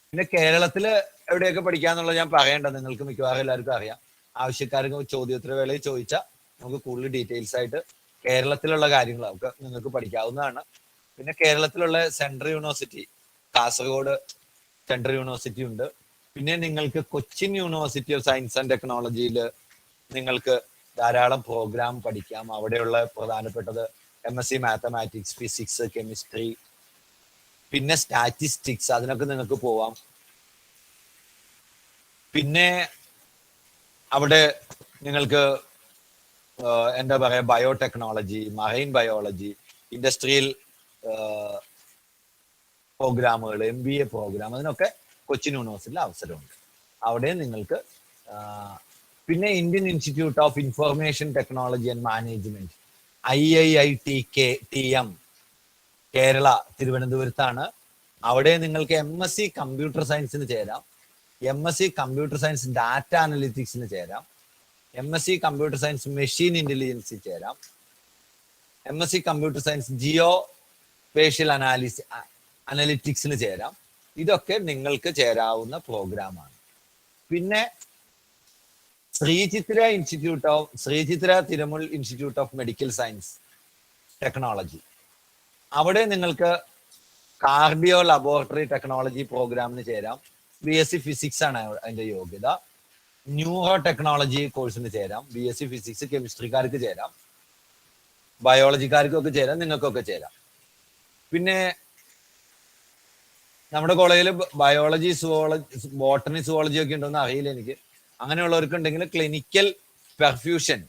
പിന്നെ കേരളത്തില് എവിടെയൊക്കെ പഠിക്കാന്നുള്ളത് ഞാൻ പറയേണ്ട, നിങ്ങൾക്ക് മിക്കവാറും എല്ലാവർക്കും അറിയാം. ആവശ്യക്കാർക്ക് ചോദ്യോത്തരവേളയിൽ ചോദിച്ചാൽ നമുക്ക് കൂടുതൽ ഡീറ്റെയിൽസ് ആയിട്ട് കേരളത്തിലുള്ള കാര്യങ്ങളൊക്കെ നിങ്ങൾക്ക് പഠിക്കാവുന്നതാണ്. പിന്നെ കേരളത്തിലുള്ള central university, Kasaragod central university ഉണ്ട്. പിന്നെ നിങ്ങൾക്ക് Cochin university of science and ടെക്നോളജിയിൽ നിങ്ങൾക്ക് ധാരാളം പ്രോഗ്രാം പഠിക്കാം. അവിടെയുള്ള പ്രധാനപ്പെട്ടത് MSc മാത്തമാറ്റിക്സ്, ഫിസിക്സ്, കെമിസ്ട്രി, പിന്നെ സ്റ്റാറ്റിസ്റ്റിക്സ്, അതിനൊക്കെ നിങ്ങൾക്ക് പോവാം. പിന്നെ അവിടെ നിങ്ങൾക്ക് എന്താ പറയാ ബയോടെക്നോളജി, മറൈൻ ബയോളജി, ഇൻഡസ്ട്രിയൽ പ്രോഗ്രാമുകൾ, MBA പ്രോഗ്രാം, അതിനൊക്കെ കൊച്ചിൻ യൂണിവേഴ്സിറ്റിയിൽ അവസരമുണ്ട്. അവിടെ നിങ്ങൾക്ക് പിന്നെ Indian institute of information technology and management IIITM Kerala തിരുവനന്തപുരത്താണ്. അവിടെ നിങ്ങൾക്ക് MSc കമ്പ്യൂട്ടർ സയൻസിന് ചേരാം, MSc കമ്പ്യൂട്ടർ സയൻസ് ഡാറ്റ അനലിറ്റിക്സിന് ചേരാം, MSc കമ്പ്യൂട്ടർ സയൻസ് മെഷീൻ ഇന്റലിജൻസിൽ ചേരാം, MSc computer science geo spatial അനലിറ്റിക്സിന് ചേരാം. ഇതൊക്കെ നിങ്ങൾക്ക് ചേരാവുന്ന പ്രോഗ്രാമാണ്. പിന്നെ Sree Chitra Tirunal institute of medical science technology, അവിടെ നിങ്ങൾക്ക് കാർഡിയോ ലബോറട്ടറി ടെക്നോളജി പ്രോഗ്രാമിന് ചേരാം. BSc ഫിസിക്സ് ആണ് അതിന്റെ യോഗ്യത. ന്യൂറോ ടെക്നോളജി കോഴ്സിന് ചേരാം. BSc ഫിസിക്സ് കെമിസ്ട്രിക്കാർക്ക് ചേരാം, ബയോളജിക്കാർക്കൊക്കെ ചേരാം, നിങ്ങൾക്കൊക്കെ ചേരാം. പിന്നെ നമ്മുടെ കോളേജിൽ ബയോളജി, സുവോളജി, ബോട്ടണി, സുവോളജി ഒക്കെ ഉണ്ടോന്ന് അറിയില്ല എനിക്ക്. അങ്ങനെയുള്ളവർക്ക് ഉണ്ടെങ്കിൽ ക്ലിനിക്കൽ പെർഫ്യൂഷൻ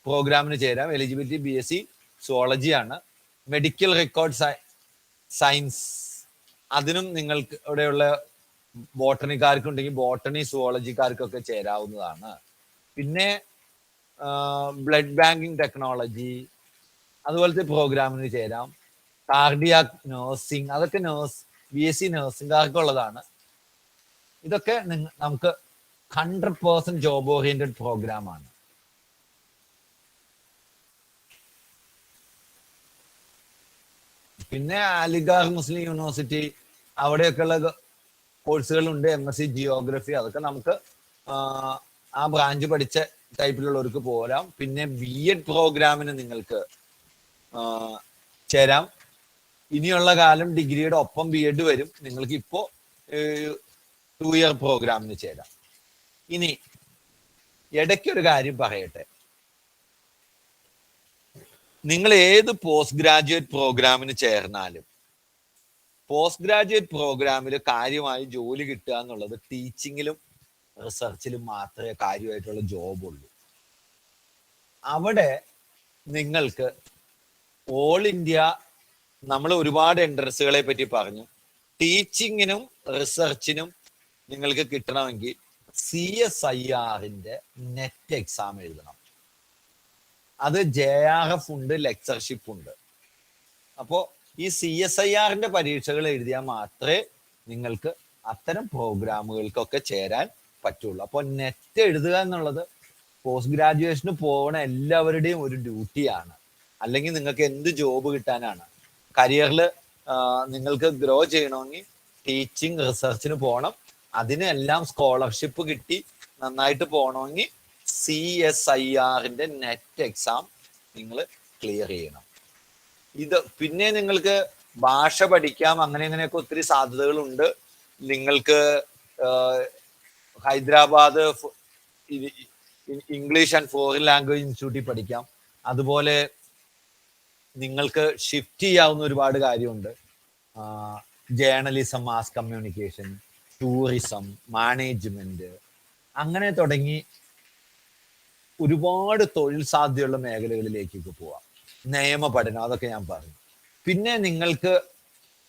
പ്രോഗ്രാമിന് ചേരാം. എലിജിബിലിറ്റി BSc സുവോളജി ആണ്. മെഡിക്കൽ റെക്കോർഡ് സയൻസ്, അതിനും നിങ്ങൾക്ക് ഇവിടെയുള്ള ബോട്ടണിക്കാർക്കുണ്ടെങ്കിൽ ബോട്ടണി, സുവോളജിക്കാർക്കൊക്കെ ചേരാവുന്നതാണ്. പിന്നെ ബ്ലഡ് ബാങ്കിങ് ടെക്നോളജി അതുപോലത്തെ പ്രോഗ്രാമിന് ചേരാം. കാർഡിയാക് നഴ്സിംഗ്, അതൊക്കെ BSc നഴ്സിംഗുകാർക്കുള്ളതാണ്. ഇതൊക്കെ നമുക്ക് 100% ജോബ് ഓറിയന്റഡ് പ്രോഗ്രാമാണ്. പിന്നെ അലിഗാർ മുസ്ലിം യൂണിവേഴ്സിറ്റി, അവിടെയൊക്കെയുള്ള കോഴ്സുകളുണ്ട്. MSc ജിയോഗ്രഫി, അതൊക്കെ നമുക്ക് ആ ബ്രാഞ്ച് പഠിച്ച ടൈപ്പിലുള്ളവർക്ക് പോരാം. പിന്നെ B.Ed പ്രോഗ്രാമിന് നിങ്ങൾക്ക് ചേരാം. ഇനിയുള്ള കാലം ഡിഗ്രിയുടെ ഒപ്പം B.Ed വരും. നിങ്ങൾക്ക് ഇപ്പോ 2 ഇയർ പ്രോഗ്രാമിന് ചേരാം. ഇനി ഇടയ്ക്കൊരു കാര്യം പറയട്ടെ, നിങ്ങൾ ഏത് പോസ്റ്റ് ഗ്രാജുവേറ്റ് പ്രോഗ്രാമിന് ചേർന്നാലും പോസ്റ്റ് ഗ്രാജുവേറ്റ് പ്രോഗ്രാമിൽ കാര്യമായി ജോലി കിട്ടുക എന്നുള്ളത് ടീച്ചിങ്ങിലും റിസർച്ചിലും മാത്രമേ കാര്യമായിട്ടുള്ള ജോബ് ഉള്ളൂ. അവിടെ നിങ്ങൾക്ക് ഓൾ ഇന്ത്യ, നമ്മൾ ഒരുപാട് എൻട്രൻസുകളെ പറ്റി പറഞ്ഞു. ടീച്ചിങ്ങിനും റിസർച്ചിനും നിങ്ങൾക്ക് കിട്ടണമെങ്കിൽ CSIR-ന്റെ നെറ്റ് എക്സാം എഴുതണം. അത് JRF ഉണ്ട്, ലെക്ചർഷിപ്പ് ഉണ്ട്. അപ്പോ ഈ CSIR-ന്റെ പരീക്ഷകൾ എഴുതിയാൽ മാത്രമേ നിങ്ങൾക്ക് അത്തരം പ്രോഗ്രാമുകൾക്കൊക്കെ ചേരാൻ പറ്റുള്ളൂ. അപ്പോൾ നെറ്റ് എഴുതുക എന്നുള്ളത് പോസ്റ്റ് ഗ്രാജുവേഷന് പോകണ എല്ലാവരുടെയും ഒരു ഡ്യൂട്ടിയാണ്. അല്ലെങ്കിൽ നിങ്ങൾക്ക് എന്ത് ജോബ് കിട്ടാനാണ്? കരിയറിൽ നിങ്ങൾക്ക് ഗ്രോ ചെയ്യണമെങ്കിൽ ടീച്ചിങ്, റിസർച്ചിന് പോകണം. അതിനെല്ലാം സ്കോളർഷിപ്പ് കിട്ടി നന്നായിട്ട് പോകണമെങ്കിൽ CSIR-ന്റെ നെറ്റ് എക്സാം നിങ്ങൾ ക്ലിയർ ചെയ്യണം. ഇത് പിന്നെ നിങ്ങൾക്ക് ഭാഷ പഠിക്കാം, അങ്ങനെ ഇങ്ങനെയൊക്കെ ഒത്തിരി സാധ്യതകളുണ്ട്. നിങ്ങൾക്ക് Hyderabad English and foreign language ഇൻസ്റ്റിറ്റ്യൂട്ടിൽ പഠിക്കാം. അതുപോലെ നിങ്ങൾക്ക് ഷിഫ്റ്റ് ചെയ്യാവുന്ന ഒരുപാട് കാര്യമുണ്ട്. Journalism, mass communication, tourism, management, അങ്ങനെ തുടങ്ങി ഒരുപാട് തൊഴിൽ സാധ്യതയുള്ള മേഖലകളിലേക്കൊക്കെ പോവാം. നിയമ പഠനം, അതൊക്കെ ഞാൻ പറഞ്ഞു. പിന്നെ നിങ്ങൾക്ക്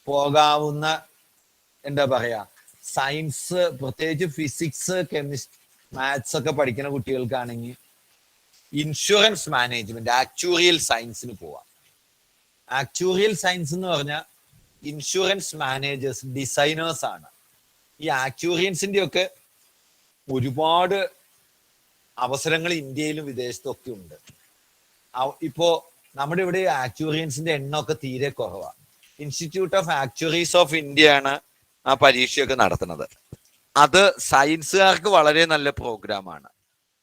പോകാവുന്ന എന്താ പറയാ, സയൻസ്, പ്രത്യേകിച്ച് ഫിസിക്സ്, കെമിസ്ട്രി, മാത്സ് ഒക്കെ പഠിക്കുന്ന കുട്ടികൾക്കാണെങ്കിൽ ഇൻഷുറൻസ് മാനേജ്മെന്റ്, ആക്ച്വറിയൽ സയൻസിന് പോവാം. ആക്ച്വറിയൽ സയൻസ് എന്ന് പറഞ്ഞാൽ ഇൻഷുറൻസ് മാനേജേഴ്സ്, ഡിസൈനേഴ്സ് ആണ്. ഈ ആക്ച്വറിയൻസിന്റെ ഒക്കെ ഒരുപാട് അവസരങ്ങൾ ഇന്ത്യയിലും വിദേശത്തും ഒക്കെ ഉണ്ട്. ഇപ്പോ നമ്മുടെ ഇവിടെ ആക്ച്വറിയൻസിന്റെ എണ്ണമൊക്കെ തീരെ കുറവാണ്. Institute of actuaries of India ആണ് ആ പരീക്ഷയൊക്കെ നടത്തുന്നത്. അത് സയൻസുകാർക്ക് വളരെ നല്ല പ്രോഗ്രാമാണ്.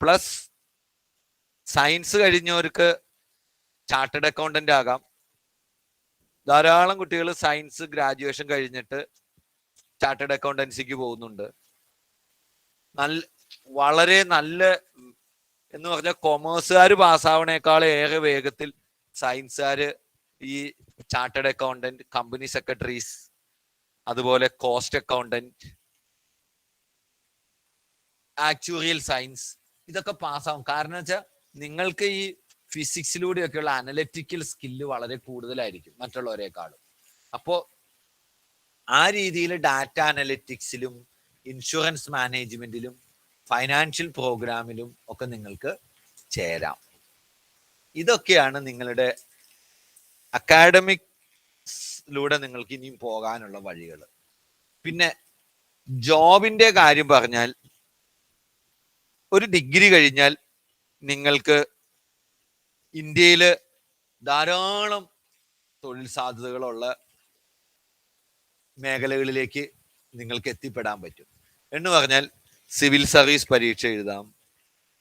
പ്ലസ് സയൻസ് കഴിഞ്ഞവർക്ക് ചാർട്ടേഡ് അക്കൗണ്ടന്റ് ആകാം. ധാരാളം കുട്ടികൾ സയൻസ് ഗ്രാജുവേഷൻ കഴിഞ്ഞിട്ട് ചാർട്ടേഡ് അക്കൗണ്ടൻസിക്ക് പോകുന്നുണ്ട്. വളരെ നല്ല എന്ന് പറഞ്ഞാൽ കൊമേഴ്സുകാർ പാസ്സാവണേക്കാൾ ഏറെ വേഗത്തിൽ സയൻസുകാർ ഈ ചാർട്ടേഡ് അക്കൗണ്ടന്റ്, കമ്പനി സെക്രട്ടറീസ്, അതുപോലെ കോസ്റ്റ് അക്കൗണ്ടന്റ്, ആക്ച്വറിയൽ സയൻസ്, ഇതൊക്കെ പാസ്സാവും. കാരണം വെച്ചാൽ നിങ്ങൾക്ക് ഈ ഫിസിക്സിലൂടെയൊക്കെയുള്ള അനലിറ്റിക്കൽ സ്കില്ല് വളരെ കൂടുതലായിരിക്കും മറ്റുള്ളവരെക്കാളും. അപ്പോൾ ആ രീതിയിൽ ഡാറ്റ അനലിറ്റിക്സിലും ഇൻഷുറൻസ് മാനേജ്മെന്റിലും ഫൈനാൻഷ്യൽ പ്രോഗ്രാമിലും ഒക്കെ നിങ്ങൾക്ക് ചേരാം. ഇതൊക്കെയാണ് നിങ്ങളുടെ അക്കാഡമിക്സിലൂടെ നിങ്ങൾക്ക് ഇനിയും പോകാനുള്ള വഴികൾ. പിന്നെ ജോബിന്റെ കാര്യം പറഞ്ഞാൽ, ഒരു ഡിഗ്രി കഴിഞ്ഞാൽ നിങ്ങൾക്ക് ഇന്ത്യയിൽ ധാരാളം തൊഴിൽ സാധ്യതകളുള്ള മേഖലകളിലേക്ക് നിങ്ങൾക്ക് എത്തിപ്പെടാൻ പറ്റും. എന്ന് പറഞ്ഞാൽ സിവിൽ സർവീസ് പരീക്ഷ എഴുതാം,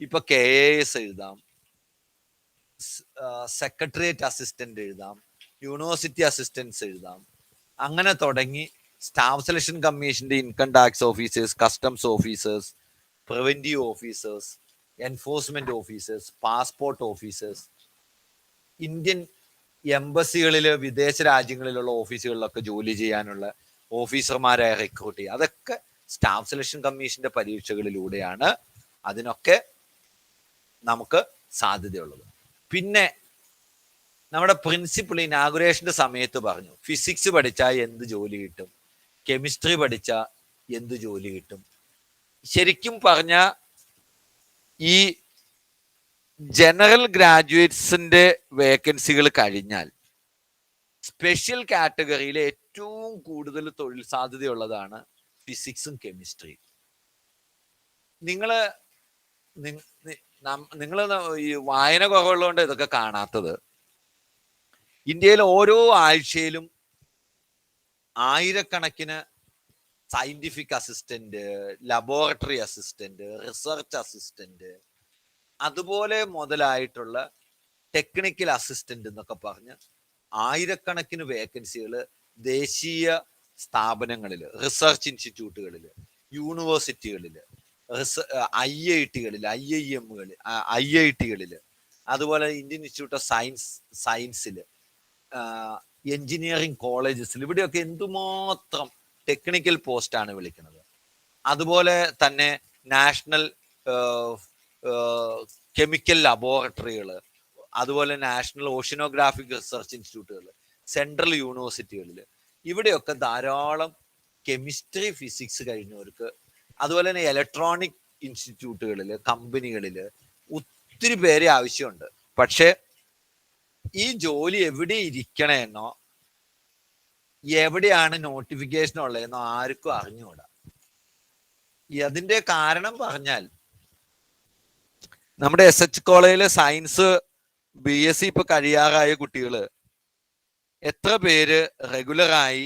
ഇപ്പൊ KAS എഴുതാം, സെക്രട്ടേറിയറ്റ് അസിസ്റ്റന്റ് എഴുതാം, യൂണിവേഴ്സിറ്റി അസിസ്റ്റൻസ് എഴുതാം. അങ്ങനെ തുടങ്ങി സ്റ്റാഫ് സെലക്ഷൻ കമ്മീഷന്റെ income tax officers, customs officers, preventive officers, enforcement officers, passport officers, Indian എംബസികളിൽ വിദേശ രാജ്യങ്ങളിലുള്ള ഓഫീസുകളിലൊക്കെ ജോലി ചെയ്യാനുള്ള ഓഫീസർമാരെ റിക്രൂട്ട് ചെയ്യുക. അതൊക്കെ സ്റ്റാഫ് സെലക്ഷൻ കമ്മീഷന്റെ പരീക്ഷകളിലൂടെയാണ് അതിനൊക്കെ നമുക്ക് സാധ്യതയുള്ളത്. പിന്നെ നമ്മുടെ പ്രിൻസിപ്പൾ ഇനാഗുറേഷന്റെ സമയത്ത് പറഞ്ഞു, ഫിസിക്സ് പഠിച്ചാൽ എന്ത് ജോലി കിട്ടും, കെമിസ്ട്രി പഠിച്ചാൽ എന്ത് ജോലി കിട്ടും. ശരിക്കും പറഞ്ഞ ഈ ജനറൽ ഗ്രാജുവേറ്റ്സിന്റെ വേക്കൻസികൾ കഴിഞ്ഞാൽ സ്പെഷ്യൽ കാറ്റഗറിയിൽ ഏറ്റവും കൂടുതൽ തൊഴിൽ സാധ്യതയുള്ളതാണ് ഫിസിക്സും കെമിസ്ട്രിയും. നിങ്ങൾ ഈ വായന കുറവുള്ളതുകൊണ്ട് ഇതൊക്കെ കാണാത്തത്. ഇന്ത്യയിൽ ഓരോ ആഴ്ചയിലും ആയിരക്കണക്കിന് scientific assistant, laboratory assistant, research assistant, അതുപോലെ മുതലായിട്ടുള്ള ടെക്നിക്കൽ അസിസ്റ്റന്റ് എന്നൊക്കെ പറഞ്ഞ് ആയിരക്കണക്കിന് വേക്കൻസികൾ ദേശീയ സ്ഥാപനങ്ങളിൽ, റിസർച്ച് ഇൻസ്റ്റിറ്റ്യൂട്ടുകളിൽ, യൂണിവേഴ്സിറ്റികളിൽ, IITകളിൽ, IIMകളിൽ, IITകളിൽ, അതുപോലെ ഇന്ത്യൻ ഇൻസ്റ്റിറ്റ്യൂട്ട് ഓഫ് സയൻസിൽ, എഞ്ചിനീയറിംഗ് കോളേജസിൽ, ഇവിടെയൊക്കെ എന്തുമാത്രം ടെക്നിക്കൽ പോസ്റ്റാണ് വിളിക്കുന്നത്. അതുപോലെ തന്നെ നാഷണൽ കെമിക്കൽ ലബോറട്ടറികൾ, അതുപോലെ നാഷണൽ ഓഷ്യനോഗ്രാഫിക് റിസർച്ച് ഇൻസ്റ്റിറ്റ്യൂട്ടുകൾ, സെൻട്രൽ യൂണിവേഴ്സിറ്റികളിൽ, ഇവിടെയൊക്കെ ധാരാളം കെമിസ്ട്രി ഫിസിക്സ് കഴിഞ്ഞവർക്ക്, അതുപോലെ തന്നെ ഇലക്ട്രോണിക് ഇൻസ്റ്റിറ്റ്യൂട്ടുകളിൽ, കമ്പനികളിൽ ഒത്തിരി പേരെ ആവശ്യമുണ്ട്. പക്ഷെ ഈ ജോലി എവിടെ ഇരിക്കണമെന്നോ എവിടെയാണ് നോട്ടിഫിക്കേഷൻ ഉള്ളതെന്നോ ആർക്കും അറിഞ്ഞുകൂടാ. അതിന്റെ കാരണം പറഞ്ഞാൽ, നമ്മുടെ SH കോളേജിലെ സയൻസ് BSc ഇപ്പൊ കഴിയാറായ കുട്ടികള് എത്ര പേര് റെഗുലറായി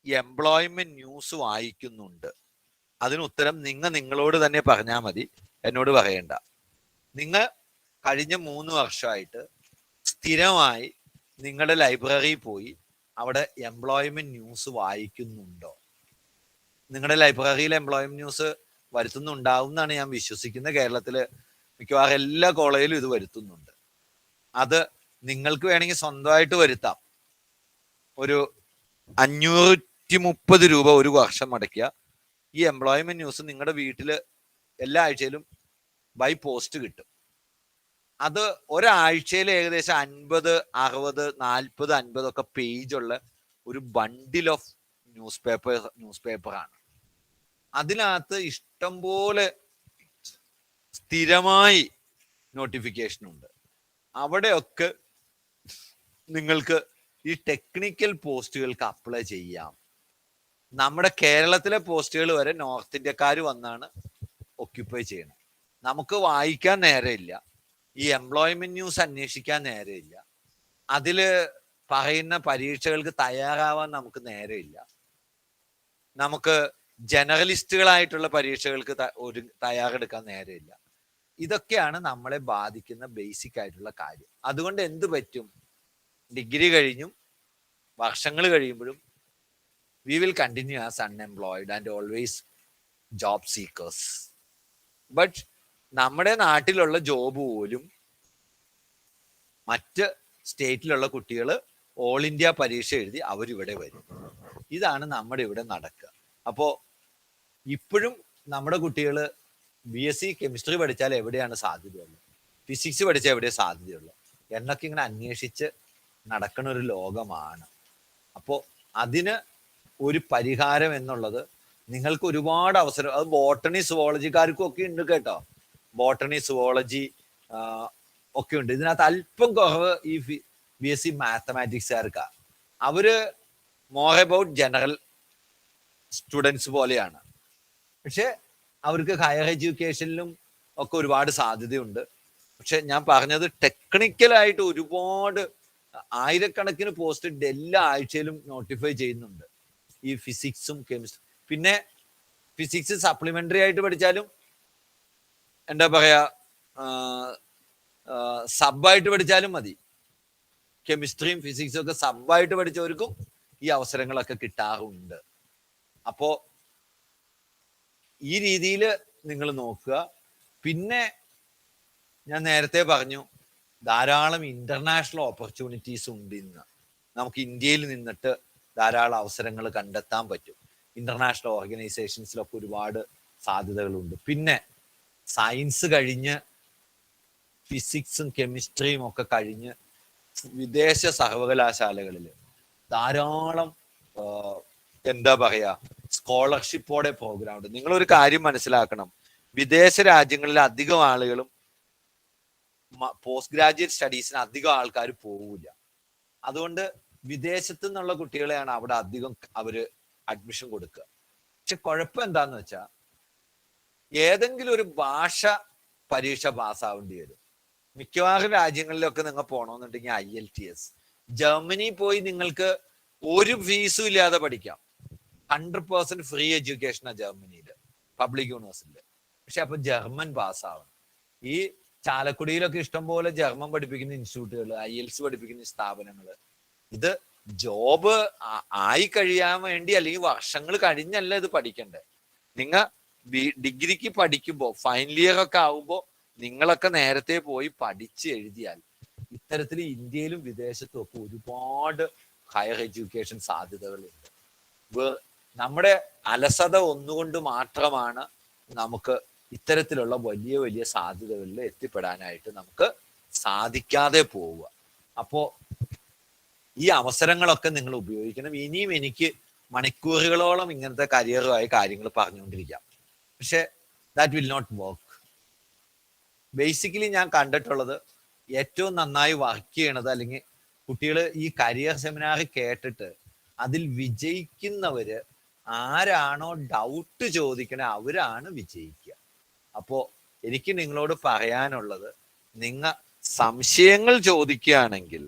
എംപ്ലോയ്മെന്റ് ന്യൂസ് വായിക്കുന്നുണ്ട്? അതിന് ഉത്തരം നിങ്ങളോട് തന്നെ പറഞ്ഞാൽ മതി, എന്നോട് പറയണ്ട. നിങ്ങൾ കഴിഞ്ഞ 3 വർഷമായിട്ട് സ്ഥിരമായി നിങ്ങളുടെ ലൈബ്രറിയിൽ പോയി അവിടെ എംപ്ലോയ്മെന്റ് ന്യൂസ് വായിക്കുന്നുണ്ടോ? നിങ്ങളുടെ ലൈബ്രറിയിൽ എംപ്ലോയ്മെന്റ് ന്യൂസ് വരുത്തുന്നുണ്ടാവും എന്നാണ് ഞാൻ വിശ്വസിക്കുന്നത്. കേരളത്തില് മിക്കവാറും എല്ലാ കോളേജിലും ഇത് വരുത്തുന്നുണ്ട്. അത് നിങ്ങൾക്ക് വേണമെങ്കിൽ സ്വന്തമായിട്ട് വരുത്താം. ഒരു 530 രൂപ ഒരു വർഷം അടയ്ക്കുക. ഈ എംപ്ലോയ്മെന്റ് ന്യൂസ് നിങ്ങളുടെ വീട്ടില് എല്ലാ ആഴ്ചയിലും ബൈ പോസ്റ്റ് കിട്ടും. അത് ഒരാഴ്ചയിൽ ഏകദേശം 50, 60, 40, 50 ഒക്കെ പേജുള്ള ഒരു ബണ്ടിൽ ഓഫ് ന്യൂസ് പേപ്പറാണ്. അതിനകത്ത് ഇഷ്ടംപോലെ സ്ഥിരമായി നോട്ടിഫിക്കേഷൻ ഉണ്ട്. അവിടെയൊക്കെ നിങ്ങൾക്ക് ഈ ടെക്നിക്കൽ പോസ്റ്റുകൾക്ക് അപ്ലൈ ചെയ്യാം. നമ്മുടെ കേരളത്തിലെ പോസ്റ്റുകൾ വരെ നോർത്ത് ഇന്ത്യക്കാർ വന്നാണ് ഒക്യുപ്പൈ ചെയ്യണം. നമുക്ക് വായിക്കാൻ നേരമില്ല, ഈ എംപ്ലോയ്മെന്റ് ന്യൂസ് അന്വേഷിക്കാൻ നേരമില്ല, അതില് പറയുന്ന പരീക്ഷകൾക്ക് തയ്യാറാവാൻ നമുക്ക് നേരമില്ല, നമുക്ക് ജനറലിസ്റ്റുകളായിട്ടുള്ള പരീക്ഷകൾക്ക് തയ്യാറെടുക്കാൻ നേരമില്ല. ഇതൊക്കെയാണ് നമ്മളെ ബാധിക്കുന്ന ബേസിക് ആയിട്ടുള്ള കാര്യം. അതുകൊണ്ട് എന്ത് പറ്റും? ഡിഗ്രി കഴിഞ്ഞും വർഷങ്ങൾ കഴിയുമ്പോഴും we will continue as unemployed and always job seekers. But നമ്മുടെ നാട്ടിലുള്ള ജോബ് പോലും മറ്റ് സ്റ്റേറ്റിലുള്ള കുട്ടികൾ ഓൾ ഇന്ത്യ പരീക്ഷ എഴുതി അവരിവിടെ വരും. ഇതാണ് നമ്മുടെ ഇവിടെ നടക്കുക. അപ്പോൾ ഇപ്പോഴും നമ്മുടെ കുട്ടികൾ BSc കെമിസ്ട്രി പഠിച്ചാൽ എവിടെയാണ് സാധ്യതയുള്ളത്, ഫിസിക്സ് പഠിച്ചാൽ എവിടെയാണ് സാധ്യതയുള്ളത് എന്നൊക്കെ ഇങ്ങനെ അന്വേഷിച്ച് നടക്കുന്ന ഒരു ലോകമാണ്. അപ്പോൾ അതിന് ഒരു പരിഹാരം എന്നുള്ളത് നിങ്ങൾക്ക് ഒരുപാട് അവസരം, അത് ബോട്ടണി സുവോളജിക്കാർക്കും ഒക്കെ ഉണ്ട് കേട്ടോ. ബോട്ടണി സുവോളജി ഒക്കെ ഉണ്ട്. ഇതിനകത്ത് അല്പം കുറവ് ഈ BSc മാത്തമാറ്റിക്സുകാർക്കാണ്. അവര് മോർ അബൌട്ട് ജനറൽ സ്റ്റുഡൻസ് പോലെയാണ്. പക്ഷെ അവർക്ക് ഹയർ എഡ്യൂക്കേഷനിലും ഒക്കെ ഒരുപാട് സാധ്യതയുണ്ട്. പക്ഷെ ഞാൻ പറഞ്ഞത് ടെക്നിക്കലായിട്ട് ഒരുപാട് ആയിരക്കണക്കിന് പോസ്റ്റ് എല്ലാ ആഴ്ചയിലും നോട്ടിഫൈ ചെയ്യുന്നുണ്ട് ഈ ഫിസിക്സും കെമിസ്ട്രി. പിന്നെ ഫിസിക്സ് സപ്ലിമെന്ററി ആയിട്ട് പഠിച്ചാലും എന്താ പറയാ സബായിട്ട് പഠിച്ചാലും മതി. കെമിസ്ട്രിയും ഫിസിക്സും ഒക്കെ സബായിട്ട് പഠിച്ചവർക്കും ഈ അവസരങ്ങളൊക്കെ കിട്ടാറുണ്ട്. അപ്പോ ഈ രീതിയിൽ നിങ്ങൾ നോക്കുക. പിന്നെ ഞാൻ നേരത്തെ പറഞ്ഞു ധാരാളം ഇന്റർനാഷണൽ ഓപ്പർച്യൂണിറ്റീസ് ഉണ്ട് ഇന്ന്. നമുക്ക് ഇന്ത്യയിൽ നിന്നിട്ട് ധാരാളം അവസരങ്ങൾ കണ്ടെത്താൻ പറ്റും. ഇന്റർനാഷണൽ ഓർഗനൈസേഷൻസിലൊക്കെ ഒരുപാട് സാധ്യതകളുണ്ട്. പിന്നെ സയൻസ് കഴിഞ്ഞ് ഫിസിക്സും കെമിസ്ട്രിയും ഒക്കെ കഴിഞ്ഞ് വിദേശ സർവകലാശാലകളിൽ ധാരാളം എന്താ പറയാ സ്കോളർഷിപ്പോടെ പ്രോഗ്രാം ഉണ്ട്. നിങ്ങളൊരു കാര്യം മനസ്സിലാക്കണം, വിദേശ രാജ്യങ്ങളിലെ അധികം ആളുകളും പോസ്റ്റ് ഗ്രാജുവേറ്റ് സ്റ്റഡീസിന് അധികം ആൾക്കാർ പോവില്ല. അതുകൊണ്ട് വിദേശത്തു നിന്നുള്ള കുട്ടികളെയാണ് അവിടെ അധികം അവര് അഡ്മിഷൻ കൊടുക്കുക. പക്ഷെ കുഴപ്പം എന്താന്ന് വെച്ചാൽ ഏതെങ്കിലും ഒരു ഭാഷ പരീക്ഷ പാസ്സാവേണ്ടി വരും. മിക്കവാറും രാജ്യങ്ങളിലൊക്കെ നിങ്ങൾ പോകണമെന്നുണ്ടെങ്കിൽ IELTS. ജർമ്മനി പോയി നിങ്ങൾക്ക് ഒരു ഫീസും ഇല്ലാതെ പഠിക്കാം. 100% ഫ്രീ എഡ്യൂക്കേഷനാണ് ജർമ്മനിയിൽ, പബ്ലിക് യൂണിവേഴ്സിറ്റിയിൽ. പക്ഷെ അപ്പൊ ജർമ്മൻ പാസ്സാവണം. ഈ ചാലക്കുടിയിലൊക്കെ ഇഷ്ടംപോലെ ജർമ്മൻ പഠിപ്പിക്കുന്ന ഇൻസ്റ്റിറ്റ്യൂട്ടുകൾ, IELTS പഠിപ്പിക്കുന്ന സ്ഥാപനങ്ങൾ. ഇത് ജോബ് ആയി കഴിയാൻ വേണ്ടി അല്ലെങ്കിൽ വർഷങ്ങൾ കഴിഞ്ഞല്ല ഇത് പഠിക്കണ്ടേ. നിങ്ങൾ ഡിഗ്രിക്ക് പഠിക്കുമ്പോൾ ഫൈനൽ ഇയർ ഒക്കെ ആവുമ്പോൾ നിങ്ങളൊക്കെ നേരത്തെ പോയി പഠിച്ച് എഴുതിയാൽ ഇത്തരത്തിൽ ഇന്ത്യയിലും വിദേശത്തും ഒക്കെ ഒരുപാട് ഹയർ എഡ്യൂക്കേഷൻ സാധ്യതകളുണ്ട്. നമ്മുടെ അലസത ഒന്നുകൊണ്ട് മാത്രമാണ് നമുക്ക് ഇത്തരത്തിലുള്ള വലിയ വലിയ സാധ്യതകളിൽ എത്തിപ്പെടാനായിട്ട് നമുക്ക് സാധിക്കാതെ പോവുക. അപ്പോ ഈ അവസരങ്ങളൊക്കെ നിങ്ങൾ ഉപയോഗിക്കണം. ഇനിയും എനിക്ക് മണിക്കൂറുകളോളം ഇങ്ങനത്തെ കരിയറുമായി കാര്യങ്ങൾ പറഞ്ഞുകൊണ്ടിരിക്കാം. പക്ഷെ that will not work. Basically ഞാൻ കണ്ടിട്ടുള്ളത് ഏറ്റവും നന്നായി വർക്ക് ചെയ്യണത്, അല്ലെങ്കിൽ കുട്ടികൾ ഈ കരിയർ സെമിനാർ കേട്ടിട്ട് അതിൽ വിജയിക്കുന്നവര് ആരാണോ ഡൗട്ട് ചോദിക്കണേ അവരാണ് വിജയിക്കുക. അപ്പോ എനിക്ക് നിങ്ങളോട് പറയാനുള്ളത്, നിങ്ങൾ സംശയങ്ങൾ ചോദിക്കുകയാണെങ്കിൽ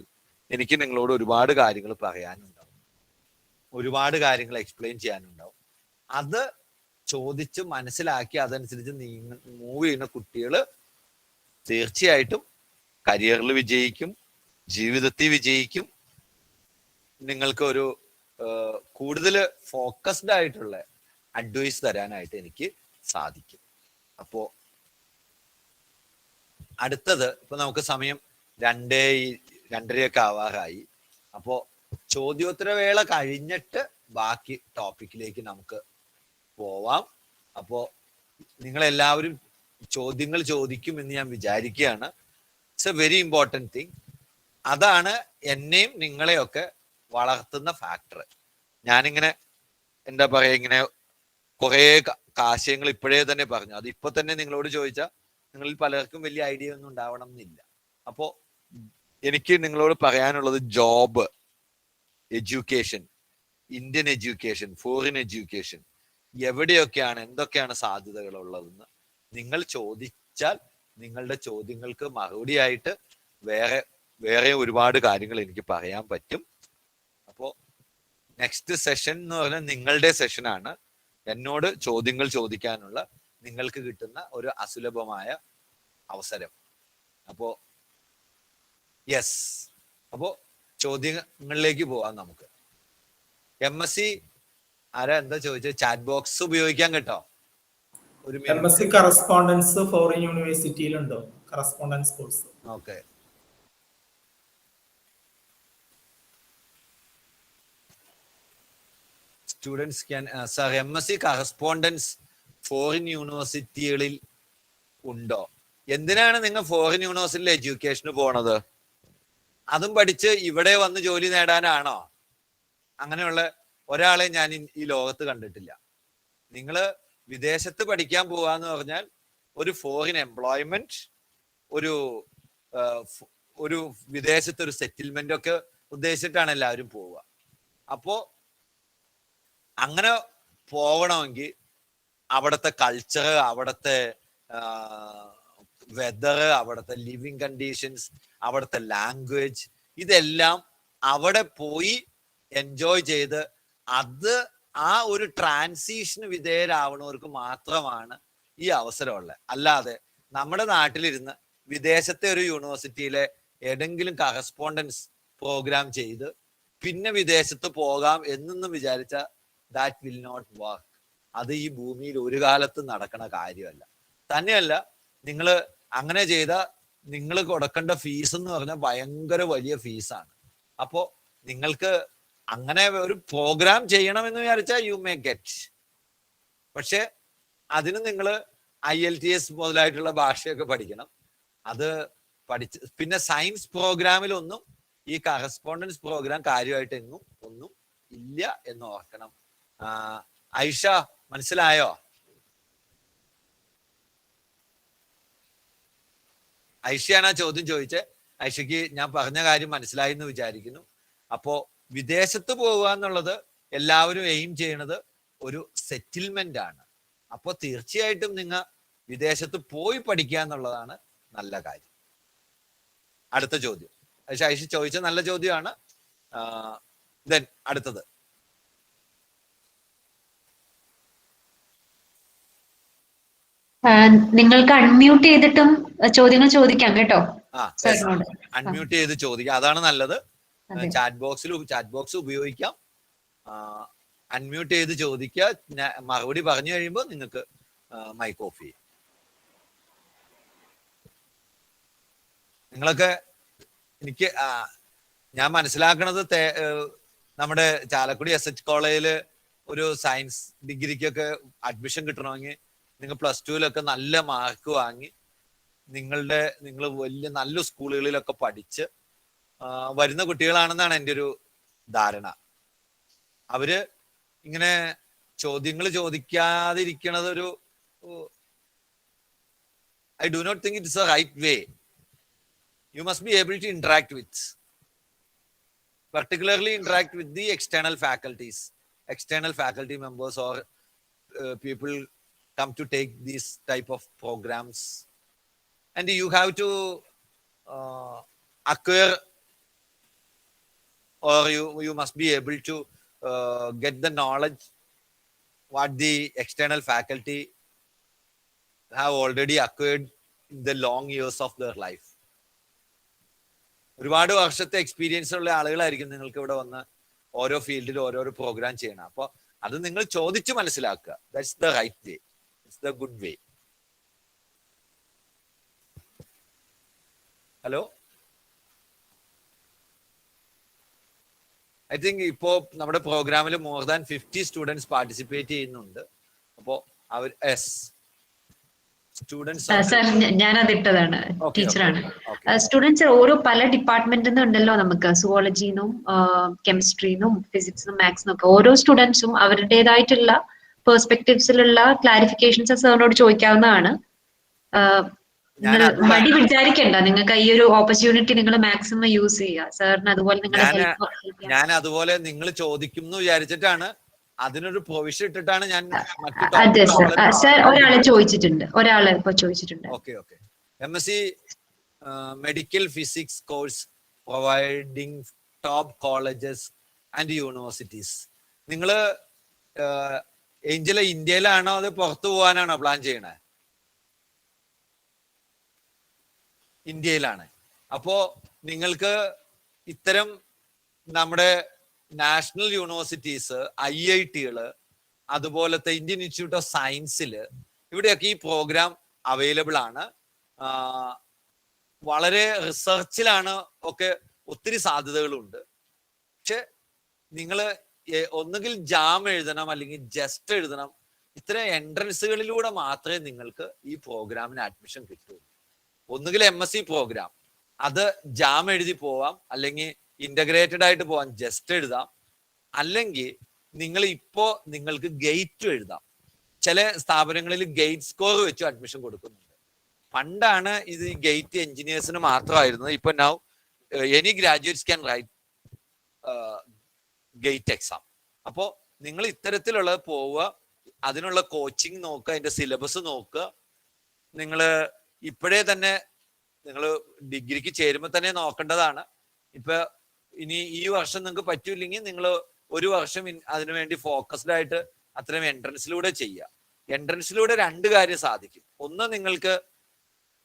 എനിക്ക് നിങ്ങളോട് ഒരുപാട് കാര്യങ്ങൾ പറയാനുണ്ടാവും, ഒരുപാട് കാര്യങ്ങൾ എക്സ്പ്ലെയിൻ ചെയ്യാനുണ്ടാവും. അത് ചോദിച്ച് മനസ്സിലാക്കി അതനുസരിച്ച് മൂവ് ചെയ്യുന്ന കുട്ടികൾ തീർച്ചയായിട്ടും കരിയറിൽ വിജയിക്കും, ജീവിതത്തിൽ വിജയിക്കും. നിങ്ങൾക്ക് ഒരു കൂടുതൽ ഫോക്കസ്ഡ് ആയിട്ടുള്ള അഡ്വൈസ് തരാനായിട്ട് എനിക്ക് സാധിക്കും. അപ്പോ അടുത്തത്, ഇപ്പൊ നമുക്ക് സമയം 2:30 ആവാറായി. അപ്പോ ചോദ്യോത്തരവേള കഴിഞ്ഞിട്ട് ബാക്കി ടോപ്പിക്കിലേക്ക് നമുക്ക് പോവാം. അപ്പോ നിങ്ങളെല്ലാവരും ചോദ്യങ്ങൾ ചോദിക്കുമെന്ന് ഞാൻ വിചാരിക്കുകയാണ്. It's A very important thing. അതാണ് എന്നെയും നിങ്ങളെയൊക്കെ വളർത്തുന്ന ഫാക്ടർ. ഞാനിങ്ങനെ എന്താ പറയാ, ഇങ്ങനെ കുറെ ആശയങ്ങൾ ഇപ്പോഴേ തന്നെ പറഞ്ഞു. അത് ഇപ്പൊ തന്നെ നിങ്ങളോട് ചോദിച്ചാൽ നിങ്ങളിൽ പലർക്കും വലിയ ഐഡിയ ഒന്നും ഉണ്ടാവണം എന്നില്ല. അപ്പോ എനിക്ക് നിങ്ങളോട് പറയാനുള്ളത്, job, education, Indian education, foreign education, എവിടെയൊക്കെയാണ് എന്തൊക്കെയാണ് സാധ്യതകൾ ഉള്ളതെന്ന് നിങ്ങൾ ചോദിച്ചാൽ നിങ്ങളുടെ ചോദ്യങ്ങൾക്ക് മറുപടിയായിട്ട് വേറെ ഒരുപാട് കാര്യങ്ങൾ എനിക്ക് പറയാൻ പറ്റും. അപ്പോൾ നെക്സ്റ്റ് സെഷൻ എന്ന് പറഞ്ഞാൽ നിങ്ങളുടെ സെഷനാണ്. എന്നോട് ചോദ്യങ്ങൾ ചോദിക്കാനുള്ള നിങ്ങൾക്ക് കിട്ടുന്ന ഒരു അസുലഭമായ അവസരം. അപ്പോ യെസ്, അപ്പോ ചോദ്യങ്ങളിലേക്ക് പോവാം നമുക്ക്. MSc ആരാ എന്താ ചോദിച്ചത്? ചാറ്റ് ബോക്സ് ഉപയോഗിക്കാൻ കേട്ടോ. ഒരു MSc കറസ്പോണ്ടൻസ് ഫോറിൻ യൂണിവേഴ്സിറ്റിയിലുണ്ടോ? Correspondence course. Okay. Students can sir MSc correspondence foreign യൂണിവേഴ്സിറ്റികളിൽ ഉണ്ടോ? എന്തിനാണ് നിങ്ങൾ ഫോറിൻ യൂണിവേഴ്സിറ്റിയിൽ എഡ്യൂക്കേഷന് പോണത്? അതും പഠിച്ച് ഇവിടെ വന്ന് ജോലി നേടാനാണോ? അങ്ങനെയുള്ള ഒരാളെ ഞാൻ ഈ ലോകത്ത് കണ്ടിട്ടില്ല. നിങ്ങൾ വിദേശത്ത് പഠിക്കാൻ പോവാന്ന് പറഞ്ഞാൽ ഒരു ഫോറിൻ എംപ്ലോയ്മെന്റ്, ഒരു വിദേശത്ത് ഒരു സെറ്റിൽമെന്റ് ഒക്കെ ഉദ്ദേശിച്ചിട്ടാണ് എല്ലാവരും പോവുക. അപ്പോ അങ്ങനെ പോകണമെങ്കിൽ അവിടുത്തെ കൾച്ചർ, അവിടുത്തെ വെതർ, അവിടുത്തെ ലിവിങ് കണ്ടീഷൻസ്, അവിടുത്തെ ലാംഗ്വേജ്, ഇതെല്ലാം അവിടെ പോയി എൻജോയ് ചെയ്ത് അത് ആ ഒരു ട്രാൻസിഷന് വിധേയരാവണവർക്ക് മാത്രമാണ് ഈ അവസരമുള്ളത്. അല്ലാതെ നമ്മുടെ നാട്ടിലിരുന്ന് വിദേശത്തെ ഒരു യൂണിവേഴ്സിറ്റിയിലെ ഏതെങ്കിലും കറസ്പോണ്ടൻസ് പ്രോഗ്രാം ചെയ്ത് പിന്നെ വിദേശത്ത് പോകാം എന്നൊന്നും വിചാരിച്ച ദാറ്റ് വിൽ നോട്ട് വർക്ക്. അത് ഈ ഭൂമിയിൽ ഒരു കാലത്തും നടക്കണ കാര്യമല്ല. തന്നെയല്ല, നിങ്ങൾ അങ്ങനെ ചെയ്ത നിങ്ങൾ കൊടുക്കേണ്ട ഫീസ് എന്ന് പറഞ്ഞാൽ ഭയങ്കര വലിയ ഫീസാണ്. അപ്പോ നിങ്ങൾക്ക് അങ്ങനെ ഒരു പ്രോഗ്രാം ചെയ്യണമെന്ന് വിചാരിച്ചാൽ യു മേ ഗെറ്റ്. പക്ഷെ അതിന് നിങ്ങൾ IELTS മുതലായിട്ടുള്ള ഭാഷയൊക്കെ പഠിക്കണം. അത് പഠിച്ച് പിന്നെ സയൻസ് പ്രോഗ്രാമിലൊന്നും ഈ കറസ്പോണ്ടൻസ് പ്രോഗ്രാം കാര്യമായിട്ട് എങ്ങും ഒന്നും ഇല്ല എന്ന് ഓർക്കണം. ഐഷ, മനസ്സിലായോ? ഐഷയാണ് ആ ചോദ്യം ചോദിച്ചത്. ഐഷയ്ക്ക് ഞാൻ പറഞ്ഞ കാര്യം മനസ്സിലായി എന്ന് വിചാരിക്കുന്നു. അപ്പോ വിദേശത്ത് പോവുക എന്നുള്ളത് എല്ലാവരും എയിം ചെയ്യണത് ഒരു സെറ്റിൽമെന്റ് ആണ്. അപ്പോൾ തീർച്ചയായിട്ടും നിങ്ങൾ വിദേശത്ത് പോയി പഠിക്കുക എന്നുള്ളതാണ് നല്ല കാര്യം. അടുത്ത ചോദ്യം ഐഷ ചോദിച്ച നല്ല ചോദ്യമാണ്. ദെൻ അടുത്തത് നിങ്ങൾക്ക് അൺമ്യൂട്ട് ചെയ്തിട്ടും ചോദ്യങ്ങൾ ചോദിക്കാം കേട്ടോ. അൺമ്യൂട്ട് ചെയ്ത് ചോദിക്കാം, അതാണ് നല്ലത്. ചാറ്റ് ബോക്സ് ഉപയോഗിക്കാം. അൺമ്യൂട്ട് ചെയ്ത് ചോദിക്കുക. മറുപടി പറഞ്ഞു കഴിയുമ്പോൾ നിങ്ങൾക്ക് മൈക്ക് ഓഫ് ചെയ്യും. നിങ്ങളൊക്കെ ഞാൻ മനസ്സിലാക്കണത് നമ്മുടെ ചാലക്കുടി SH കോളേജില് ഒരു സയൻസ് ഡിഗ്രിക്കൊക്കെ അഡ്മിഷൻ കിട്ടണമെങ്കിൽ നിങ്ങൾ +2 നല്ല മാർക്ക് വാങ്ങി നിങ്ങൾ വലിയ നല്ല സ്കൂളുകളിലൊക്കെ പഠിച്ച് വരുന്ന കുട്ടികളാണെന്നാണ് എൻ്റെ ഒരു ധാരണ. അവര് ഇങ്ങനെ ചോദ്യങ്ങൾ ചോദിക്കാതിരിക്കണത് I do not think it's a right way. You must be able to particularly interact with the external faculty members or people come to take these type of programs, and you have to acquire, or you must be able to get the knowledge what the external faculty have already acquired in the long years of their life. ഒരുപാട് വർഷത്തെ experience ഉള്ള ആളുകളായിരിക്കും നിങ്ങൾക്ക് ഇവിടെ വന്ന് ഓരോ ഫീൽഡിൽ ഓരോരോ പ്രോഗ്രാം ചെയ്യണം. അപ്പോൾ അത് നിങ്ങൾ ചോദിച്ച് മനസ്സിലാക്കുക. That's the right way, it's the good way. Hello, I think ഇപ്പോ നമ്മുടെ പ്രോഗ്രാമിൽ മോർ ദാൻ 50 സ്റ്റുഡൻസ് പാർട്ടിസിപ്പേറ്റ് ചെയ്യുന്നുണ്ട്. അപ്പോൾ അവർ സർ ഞാനത് ഇട്ടതാണ്, ടീച്ചറാണ്. സ്റ്റുഡൻസ് ഓരോ പല ഡിപ്പാർട്ട്മെന്റിൽ നിന്നും ഉണ്ടല്ലോ, നമുക്ക് സുവോളജിന്നും കെമിസ്ട്രിന്നും ഫിസിക്സിനും മാത്സിനും ഒക്കെ. ഓരോ സ്റ്റുഡൻസും അവരുടേതായിട്ടുള്ള പെർസ്പെക്ടീവ്സിലുള്ള ക്ലാരിഫിക്കേഷൻസ് സാറിനോട് ചോദിക്കാവുന്നതാണ്. മടി വിചാരിക്കണ്ട, നിങ്ങൾക്ക് ഈ ഒരു ഓപ്പർച്യൂണിറ്റി നിങ്ങൾ മാക്സിമം യൂസ് ചെയ്യുക. സാറിന് അതുപോലെ ഞാൻ അതുപോലെ നിങ്ങൾ ചോദിക്കും എന്ന് വിചാരിച്ചിട്ടാണ് അതിനൊരു പ്രൊവിഷൻ ഇട്ടിട്ടാണ് ഞാൻ സർ ഒരാളെ ചോദിച്ചിട്ടുണ്ട്, okay. MSc medical physics course providing top colleges and universities. നിങ്ങൾ ഏഞ്ചല ഇന്ത്യയിലാണോ അത് പുറത്തു പോകാനാണോ പ്ലാൻ ചെയ്യണേ? ഇന്ത്യയിലാണ്. അപ്പോ നിങ്ങൾക്ക് ഇത്തരം നമ്മുടെ നാഷണൽ യൂണിവേഴ്സിറ്റീസ്, IIT-കള്, അതുപോലത്തെ ഇന്ത്യൻ ഇൻസ്റ്റിറ്റ്യൂട്ട് ഓഫ് സയൻസില് ഇവിടെയൊക്കെ ഈ പ്രോഗ്രാം അവൈലബിൾ ആണ്. വളരെ റിസർച്ചിലാണ് ഒക്കെ ഒത്തിരി സാധ്യതകളുണ്ട്. പക്ഷെ നിങ്ങൾ ഒന്നുകിൽ ജാം എഴുതണം അല്ലെങ്കിൽ ജസ്റ്റ് എഴുതണം. ഇത്തരം എൻട്രൻസുകളിലൂടെ മാത്രമേ നിങ്ങൾക്ക് ഈ പ്രോഗ്രാമിന് അഡ്മിഷൻ കിട്ടൂ. ഒന്നുകിൽ MSc പ്രോഗ്രാം, അത് ജാം എഴുതി പോവാം, അല്ലെങ്കിൽ ഇന്റഗ്രേറ്റഡ് ആയിട്ട് പോവാം, ജസ്റ്റ് എഴുതാം. അല്ലെങ്കിൽ നിങ്ങൾ ഇപ്പോ നിങ്ങൾക്ക് ഗേറ്റ് എഴുതാം. ചില സ്ഥാപനങ്ങളിൽ ഗേറ്റ് സ്കോർ വെച്ച് അഡ്മിഷൻ കൊടുക്കുന്നുണ്ട്. പണ്ടാണ് ഇത് ഗേറ്റ് എഞ്ചിനീയേഴ്സിന് മാത്രമായിരുന്നത്. ഇപ്പൊ now any graduates can write gate exam. അപ്പോ നിങ്ങൾ ഇത്തരത്തിലുള്ളത് പോവുക, അതിനുള്ള കോച്ചിങ് നോക്കുക, അതിന്റെ സിലബസ് നോക്കുക. നിങ്ങൾ ഇപ്പോഴേ തന്നെ നിങ്ങൾ ഡിഗ്രിക്ക് ചേരുമ്പോൾ തന്നെ നോക്കേണ്ടതാണ്. ഇപ്പൊ ഇനി ഈ വർഷം നിങ്ങൾക്ക് പറ്റൂല്ലെങ്കിൽ നിങ്ങൾ ഒരു വർഷം അതിനുവേണ്ടി ഫോക്കസ്ഡ് ആയിട്ട് അത്രയും എൻട്രൻസിലൂടെ ചെയ്യുക. എൻട്രൻസിലൂടെ രണ്ട് കാര്യം സാധിക്കും. ഒന്ന്, നിങ്ങൾക്ക്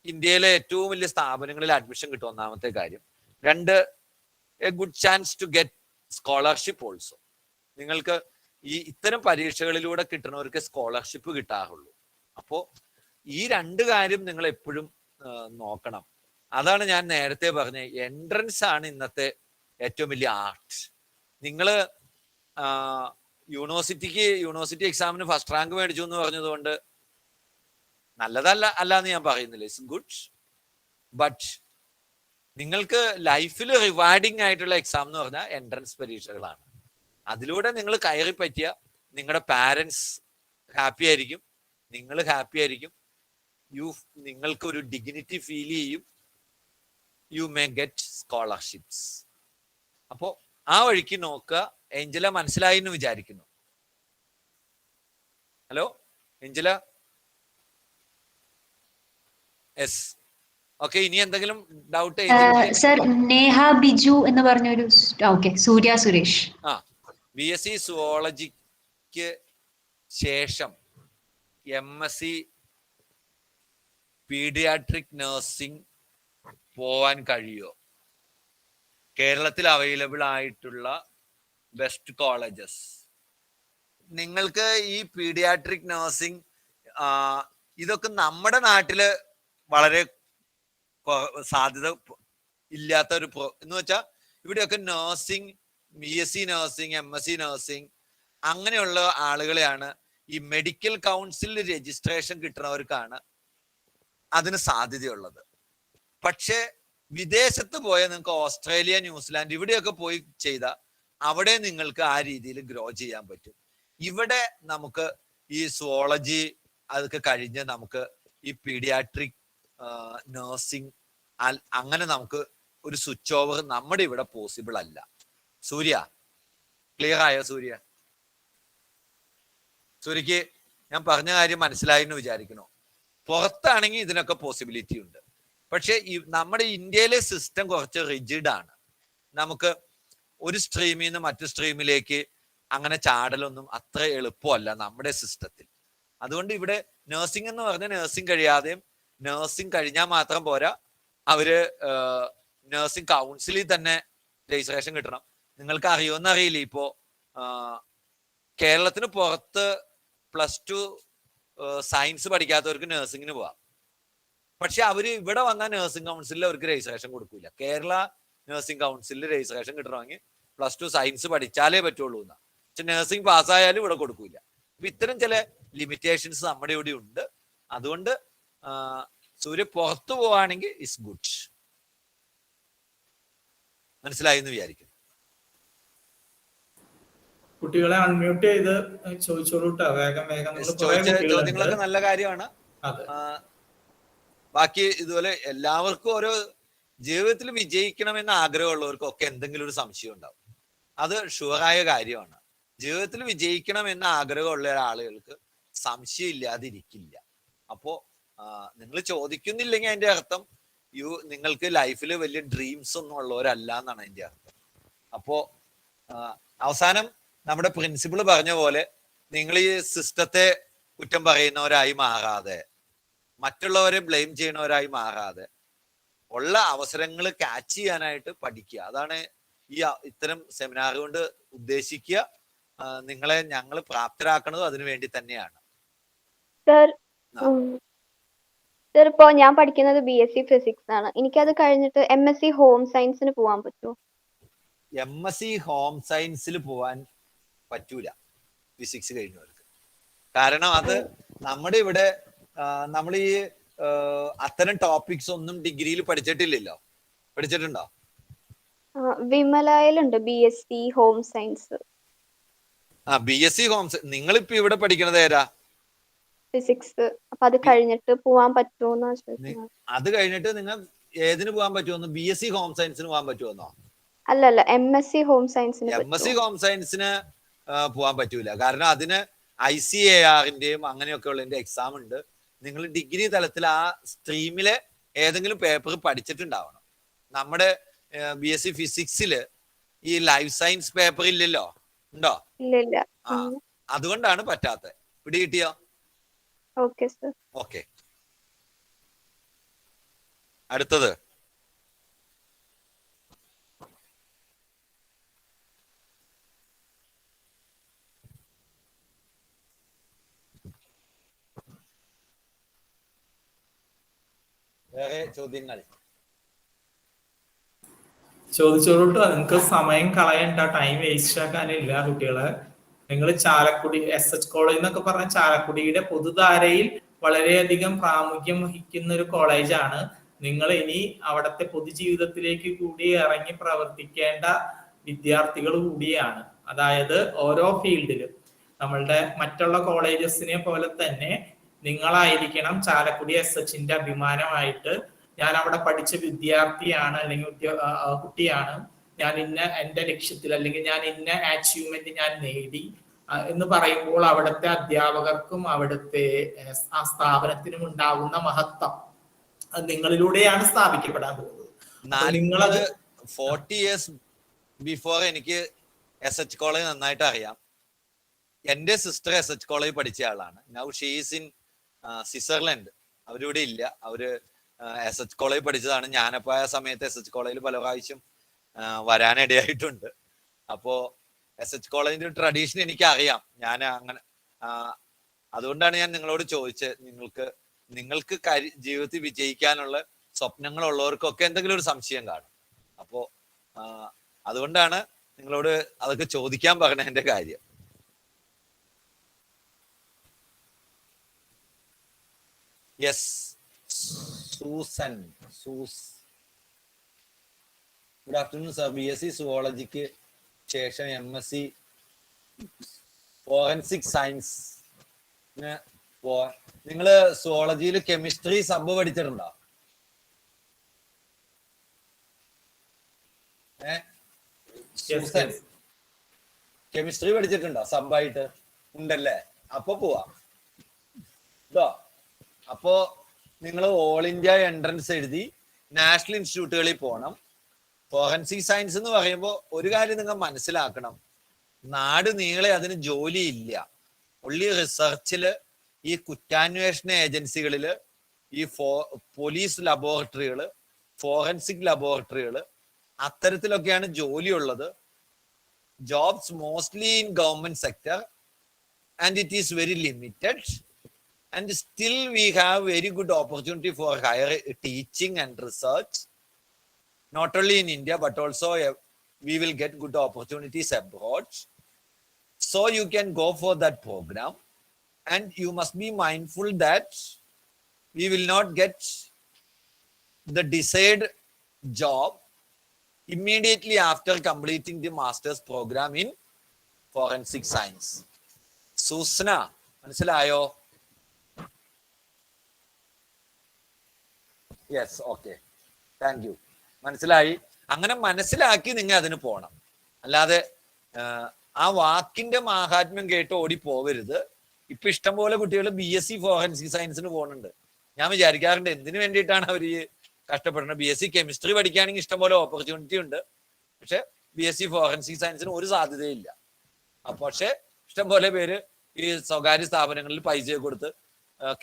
ഇന്ത്യയിലെ ഏറ്റവും വലിയ സ്ഥാപനങ്ങളിൽ അഡ്മിഷൻ കിട്ടും, ഒന്നാമത്തെ കാര്യം. രണ്ട്, a good chance to get scholarship also. നിങ്ങൾക്ക് ഈ ഇത്തരം പരീക്ഷകളിലൂടെ കിട്ടുന്നവർക്ക് സ്കോളർഷിപ്പ് കിട്ടാറുള്ളൂ. അപ്പോ ഈ രണ്ട് കാര്യം നിങ്ങൾ എപ്പോഴും നോക്കണം. അതാണ് ഞാൻ നേരത്തെ പറഞ്ഞ എൻട്രൻസ് ആണ് ഇന്നത്തെ ഏറ്റവും വലിയ ആർട്ട്. നിങ്ങള് യൂണിവേഴ്സിറ്റി എക്സാമിന് ഫസ്റ്റ് റാങ്ക് മേടിച്ചു എന്ന് പറഞ്ഞതുകൊണ്ട് നല്ലതല്ല എന്ന് ഞാൻ പറയുന്നില്ല, ഇറ്റ്സ് ഗുഡ്. ബട്ട് നിങ്ങൾക്ക് ലൈഫിൽ റിവാർഡിങ് ആയിട്ടുള്ള എക്സാം എന്ന് പറഞ്ഞാൽ എൻട്രൻസ് പരീക്ഷകളാണ്. അതിലൂടെ നിങ്ങൾ കയറി പറ്റിയ നിങ്ങളുടെ പാരൻസ് ഹാപ്പി ആയിരിക്കും, നിങ്ങൾ ഹാപ്പി ആയിരിക്കും, നിങ്ങൾക്ക് ഒരു ഡിഗ്നിറ്റി ഫീൽ ചെയ്യും, യു മേ ഗെറ്റ് സ്കോളർഷിപ്സ്. അപ്പോ ആ വഴിക്ക് നോക്കുക. ഏഞ്ചല മനസ്സിലായി എന്ന് വിചാരിക്കുന്നു. Hello Angela? Yes, okay. ഇനി എന്തെങ്കിലും ഡൗട്ട്? സർ, നേഹ ബിജു എന്ന് പറഞ്ഞൊരു, സൂര്യ സുരേഷ്. BSc സുവോളജിക്ക് ശേഷം MSc പീഡിയാട്രിക് നഴ്സിംഗ് പോവാൻ കഴിയുമോ? കേരളത്തിൽ അവൈലബിൾ ആയിട്ടുള്ള ബെസ്റ്റ് കോളേജസ്. നിങ്ങൾക്ക് ഈ പീഡിയാട്രിക് നഴ്സിംഗ് ഇതൊക്കെ നമ്മുടെ നാട്ടില് വളരെ സാധ്യത ഇല്ലാത്ത ഒരു എന്ന് വെച്ചാൽ ഇവിടെയൊക്കെ nursing, BSc nursing, MSc nursing അങ്ങനെയുള്ള ആളുകളെയാണ്, ഈ മെഡിക്കൽ കൗൺസിലിൽ രജിസ്ട്രേഷൻ കിട്ടുന്നവർക്കാണ് അതിന് സാധ്യതയുള്ളത്. പക്ഷെ വിദേശത്ത് പോയാൽ നിങ്ങൾക്ക് ഓസ്ട്രേലിയ, ന്യൂസിലാൻഡ് ഇവിടെയൊക്കെ പോയി ചെയ്താൽ അവിടെ നിങ്ങൾക്ക് ആ രീതിയിൽ ഗ്രോ ചെയ്യാൻ പറ്റും. ഇവിടെ നമുക്ക് ഈ സുവോളജി അതൊക്കെ കഴിഞ്ഞ് നമുക്ക് ഈ പീഡിയാട്രിക് നഴ്സിംഗ് അങ്ങനെ നമുക്ക് ഒരു സ്വിച്ച് ഓവർ നമ്മുടെ ഇവിടെ പോസിബിൾ അല്ല. സൂര്യ ക്ലിയർ ആയോ? സൂര്യക്ക് ഞാൻ പറഞ്ഞ കാര്യം മനസ്സിലായി എന്ന് വിചാരിക്കണോ? പുറത്താണെങ്കിൽ ഇതിനൊക്കെ പോസിബിലിറ്റി ഉണ്ട്. പക്ഷെ നമ്മുടെ ഇന്ത്യയിലെ സിസ്റ്റം കുറച്ച് റിജിഡ് ആണ്. നമുക്ക് ഒരു സ്ട്രീമിൽ നിന്ന് മറ്റു സ്ട്രീമിലേക്ക് അങ്ങനെ ചാടലൊന്നും അത്ര എളുപ്പമല്ല നമ്മുടെ സിസ്റ്റത്തിൽ. അതുകൊണ്ട് ഇവിടെ നഴ്സിംഗ് എന്ന് പറഞ്ഞാൽ നഴ്സിംഗ് കഴിയാതെയും നഴ്സിംഗ് കഴിഞ്ഞാൽ മാത്രം പോരാ, അവര് നഴ്സിംഗ് കൗൺസിലിൽ തന്നെ രജിസ്ട്രേഷൻ കിട്ടണം. നിങ്ങൾക്ക് അറിയുമെന്ന് അറിയില്ല, ഇപ്പോ കേരളത്തിന് പുറത്ത് +2 സയൻസ് പഠിക്കാത്തവർക്ക് നഴ്സിംഗിന് പോവാം. പക്ഷെ അവര് ഇവിടെ വന്ന നഴ്സിംഗ് കൗൺസിലിൽ അവർക്ക് രജിസ്ട്രേഷൻ കൊടുക്കൂല. കേരള നഴ്സിംഗ് കൗൺസിലിൽ രജിസ്ട്രേഷൻ കിട്ടണമെങ്കിൽ +2 സയൻസ് പഠിച്ചാലേ പറ്റുള്ളൂ എന്നാ. പക്ഷെ നഴ്സിംഗ് പാസ്സായാലും ഇവിടെ കൊടുക്കൂല. അപ്പൊ ഇത്തരം ചില ലിമിറ്റേഷൻസ് നമ്മുടെ ഇവിടെ ഉണ്ട്. അതുകൊണ്ട് സൂര്യ പുറത്തു പോവാണെങ്കിൽ ഇസ് ഗുഡ്. മനസ്സിലായി എന്ന് വിചാരിക്കും. കുട്ടികളെ അൺമ്യൂട്ട് ചെയ്ത് ചോദിച്ചോളൂ. ചോദ്യങ്ങളൊക്കെ നല്ല കാര്യമാണ്. ബാക്കി ഇതുപോലെ എല്ലാവർക്കും ഓരോ ജീവിതത്തിൽ വിജയിക്കണമെന്ന് ആഗ്രഹമുള്ളവർക്കൊക്കെ എന്തെങ്കിലും ഒരു സംശയം ഉണ്ടാവും. അത് ഷുവറായ കാര്യമാണ്. ജീവിതത്തിൽ വിജയിക്കണം എന്ന ആഗ്രഹമുള്ള ആളുകൾക്ക് സംശയം ഇല്ലാതിരിക്കില്ല. അപ്പോ നിങ്ങൾ ചോദിക്കുന്നില്ലെങ്കിൽ അതിന്റെ അർത്ഥം നിങ്ങൾക്ക് ലൈഫിൽ വലിയ ഡ്രീംസ് ഒന്നും ഉള്ളവരല്ല എന്നാണ് അതിന്റെ അർത്ഥം. അപ്പോ അവസാനം നമ്മുടെ പ്രിൻസിപ്പിൾ പറഞ്ഞ പോലെ നിങ്ങൾ ഈ സിസ്റ്റത്തെ കുറ്റം പറയുന്നവരായി മാറാതെ, മറ്റുള്ളവരെ ബ്ലെയിം ചെയ്യുന്നവരായി മാറാതെ ഉള്ള അവസരങ്ങൾ ക്യാച്ച് ചെയ്യാനായിട്ട് പഠിക്കുക. അതാണ് ഈ ഇത്തരം സെമിനാർ കൊണ്ട് ഉദ്ദേശിക്കുക. നിങ്ങളെ ഞങ്ങൾ പ്രാപ്തരാക്കുന്നത് അതിനു വേണ്ടി തന്നെയാണ്. സർ, ഇപ്പോ ഞാൻ പഠിക്കുന്നത് BSc ഫിസിക്സ് ആണ്. എനിക്കത് കഴിഞ്ഞിട്ട് MSc ഹോം സയൻസിന് പോവാൻ പറ്റുമോ? MSc ഹോം സയൻസിൽ പോവാൻ പറ്റൂല ഫിസിക്സ് കഴിഞ്ഞവർക്ക്. കാരണം അത് നമ്മുടെ ഇവിടെ നമ്മൾ ഈ അത്തരം ടോപ്പിക്സ് ഒന്നും ഡിഗ്രിയിൽ പഠിച്ചിട്ടില്ലല്ലോ. പഠിച്ചിട്ടുണ്ടോ? വിമലയിലുണ്ട് BSc home science. BSc home science. നിങ്ങളിപ്പോ ഇവിടെ പഠിക്കണത് ഏതാ? ഫിസിക്സ്. അപ്പൊ അത് കഴിഞ്ഞിട്ട് പോവാൻ പറ്റുമോന്നാ ചോദിക്കുന്നത്. അത് കഴിഞ്ഞിട്ട് നിങ്ങൾ ഏതിന് പോകാൻ പറ്റുമെന്ന്? BSc ഹോം സയൻസിന് പോകാൻ പറ്റുമെന്നോ? അല്ലല്ല, MSc ഹോം സയൻസിന്. MSc ഹോം സയൻസിന് പോകാൻ പറ്റൂല. കാരണം അതിന് ICARന്റെയും അങ്ങനെയൊക്കെ ഉള്ളതിന്റെ എക്സാം ഉണ്ട്. നിങ്ങൾ ഡിഗ്രി തലത്തിൽ ആ സ്ട്രീമിലെ ഏതെങ്കിലും പേപ്പർ പഠിച്ചിട്ടുണ്ടാവണം. നമ്മുടെ BSc ഫിസിക്സില് ഈ ലൈഫ് സയൻസ് പേപ്പർ ഇല്ലല്ലോ. ഉണ്ടോ? ഇല്ല. അതുകൊണ്ടാണ് പറ്റാത്തത്. പിടി കിട്ടിയോ? Okay sir. ഓക്കെ. അടുത്തത് വേറെ ചോദ്യങ്ങൾ ചോദിച്ചോളൂട്ടോ. നിങ്ങൾക്ക് സമയം കളയണ്ട, ടൈം വേസ്റ്റ് ആക്കാനില്ല കുട്ടികളെ. നിങ്ങൾ ചാലക്കുടി SH കോളേജ് എന്നൊക്കെ പറഞ്ഞ ചാലക്കുടിയുടെ പൊതുധാരയിൽ വളരെയധികം പ്രാമുഖ്യം വഹിക്കുന്ന ഒരു കോളേജാണ്. നിങ്ങൾ ഇനി അവിടുത്തെ പൊതുജീവിതത്തിലേക്ക് കൂടി ഇറങ്ങി പ്രവർത്തിക്കേണ്ട വിദ്യാർത്ഥികൾ കൂടിയാണ്. അതായത് ഓരോ ഫീൽഡിലും നമ്മളുടെ മറ്റുള്ള കോളേജസിനെ പോലെ തന്നെ നിങ്ങളായിരിക്കണം ചാലക്കുടി SHന്റെ അഭിമാനമായിട്ട്. ഞാൻ അവിടെ പഠിച്ച വിദ്യാർത്ഥിയാണ് അല്ലെങ്കിൽ കുട്ടിയാണ്, ഞാൻ എന്റെ ലക്ഷ്യത്തിൽ അല്ലെങ്കിൽ ഞാൻ ഇന്ന അച്ചീവ്മെന്റ് ഞാൻ നേടി എന്ന് പറയുമ്പോൾ അവിടുത്തെ അധ്യാപകർക്കും അവിടുത്തെ ആ സ്ഥാപനത്തിനും ഉണ്ടാകുന്ന മഹത്വം അത് നിങ്ങളിലൂടെയാണ് സ്ഥാപിക്കപ്പെടാൻ പോകുന്നത്. നിങ്ങളത് 40 years ബിഫോർ എനിക്ക് SH കോളേജ് നന്നായിട്ട് അറിയാം. എന്റെ സിസ്റ്റർ SH കോളേജ് പഠിച്ച ആളാണ്. Now she is in Switzerland. അവരിവിടെ ഇല്ല. അവര് SH കോളേജ് പഠിച്ചതാണ്. ഞാനപ്പോ ആ സമയത്ത് SH കോളേജിൽ പല പ്രാവശ്യം വരാനിടയായിട്ടുണ്ട്. അപ്പോ SH കോളേജിന്റെ ട്രഡീഷൻ എനിക്ക് അറിയാം. ഞാൻ അങ്ങനെ അതുകൊണ്ടാണ് ഞാൻ നിങ്ങളോട് ചോദിച്ചത്. നിങ്ങൾക്ക് ജീവിതത്തിൽ വിജയിക്കാനുള്ള സ്വപ്നങ്ങളുള്ളവർക്കൊക്കെ എന്തെങ്കിലും ഒരു സംശയം കാണും. അപ്പോ അതുകൊണ്ടാണ് നിങ്ങളോട് അതൊക്കെ ചോദിക്കാൻ പറഞ്ഞ എന്റെ കാര്യം. Yes, Susan. Good afternoon sir. BSc സുവോളജിക്ക് ശേഷം MSc ഫോറൻസിക് സയൻസ്. നിങ്ങള് സുവോളജിയിൽ കെമിസ്ട്രി സബ് പഠിച്ചിട്ടുണ്ടോ? കെമിസ്ട്രി പഠിച്ചിട്ടുണ്ടോ സബായിട്ട്? ഉണ്ടല്ലേ? അപ്പൊ പോവാ കേട്ടോ. അപ്പോ നിങ്ങൾ ഓൾ ഇന്ത്യ എൻട്രൻസ് എഴുതി നാഷണൽ ഇൻസ്റ്റിറ്റ്യൂട്ടുകളിൽ പോകണം. ഫോറൻസിക് സയൻസ് എന്ന് പറയുമ്പോൾ ഒരു കാര്യം നിങ്ങൾ മനസ്സിലാക്കണം, നാട് നീളെ അതിന് ജോലിയില്ല. ഉള്ളി റിസർച്ചില്, ഈ കുറ്റാന്വേഷണ ഏജൻസികളില്, ഈ പോലീസ് ലബോറട്ടറികള്, ഫോറൻസിക് ലബോറട്ടറികള്, അത്തരത്തിലൊക്കെയാണ് ജോലിയുള്ളത്. Jobs mostly in government sector and it is very limited. And still we have very good opportunity for higher teaching and research, not only in India but also we will get good opportunities abroad. So you can go for that program, and you must be mindful that we will not get the desired job immediately after completing the master's program in forensic science. Susna, മനസ്സിലായോ? Yes, okay, thank you. മനസ്സിലായി. അങ്ങനെ മനസ്സിലാക്കി നിങ്ങൾ അതിന് പോകണം. അല്ലാതെ ആ വാക്കിന്റെ മാഹാത്മ്യം കേട്ട് ഓടി പോവരുത്. ഇപ്പൊ ഇഷ്ടംപോലെ കുട്ടികൾ BSc ഫോറൻസിക് സയൻസിന് പോകുന്നുണ്ട്. ഞാൻ വിചാരിക്കാറുണ്ട് എന്തിനു വേണ്ടിയിട്ടാണ് അവർ കഷ്ടപ്പെടുന്നത്. BSc കെമിസ്ട്രി പഠിക്കുകയാണെങ്കിൽ ഇഷ്ടംപോലെ ഓപ്പർച്യൂണിറ്റി ഉണ്ട്. പക്ഷെ BSc ഫോറൻസിക് സയൻസിന് ഒരു സാധ്യതയില്ല. പക്ഷെ ഇഷ്ടംപോലെ പേര് ഈ സ്വകാര്യ സ്ഥാപനങ്ങളിൽ പൈസ കൊടുത്ത്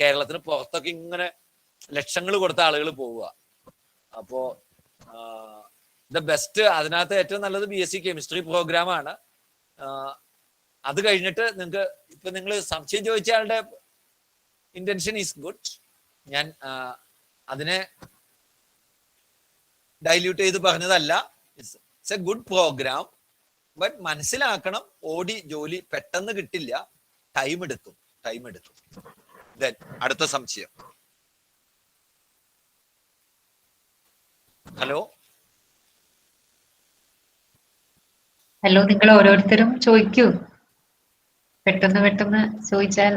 കേരളത്തിന് പുറത്തൊക്കെ ഇങ്ങനെ ലക്ഷങ്ങൾ കൊടുത്ത ആളുകൾ പോവുക. അപ്പോ ദ ബെസ്റ്റ്, അതിനകത്ത് ഏറ്റവും നല്ലത് BSc കെമിസ്ട്രി പ്രോഗ്രാം ആണ്. അത് കഴിഞ്ഞിട്ട് നിങ്ങൾക്ക് ഇപ്പൊ നിങ്ങൾ സംശയം ചോദിച്ച ആളുടെ ഇന്റൻഷൻ ഈസ് ഗുഡ്. ഞാൻ അതിനെ ഡൈല്യൂട്ട് ചെയ്ത് പറഞ്ഞതല്ല. It's a good programme. But മനസ്സിലാക്കണം, ഓടി ജോലി പെട്ടെന്ന് കിട്ടില്ല, ടൈം എടുക്കും. ടൈം എടുക്കും. Then അടുത്ത സംശയം. ഹലോ ഹലോ, നിങ്ങൾ ഓരോരുത്തരും ചോദിക്കൂ, പെട്ടെന്ന് ചോദിച്ചാൽ.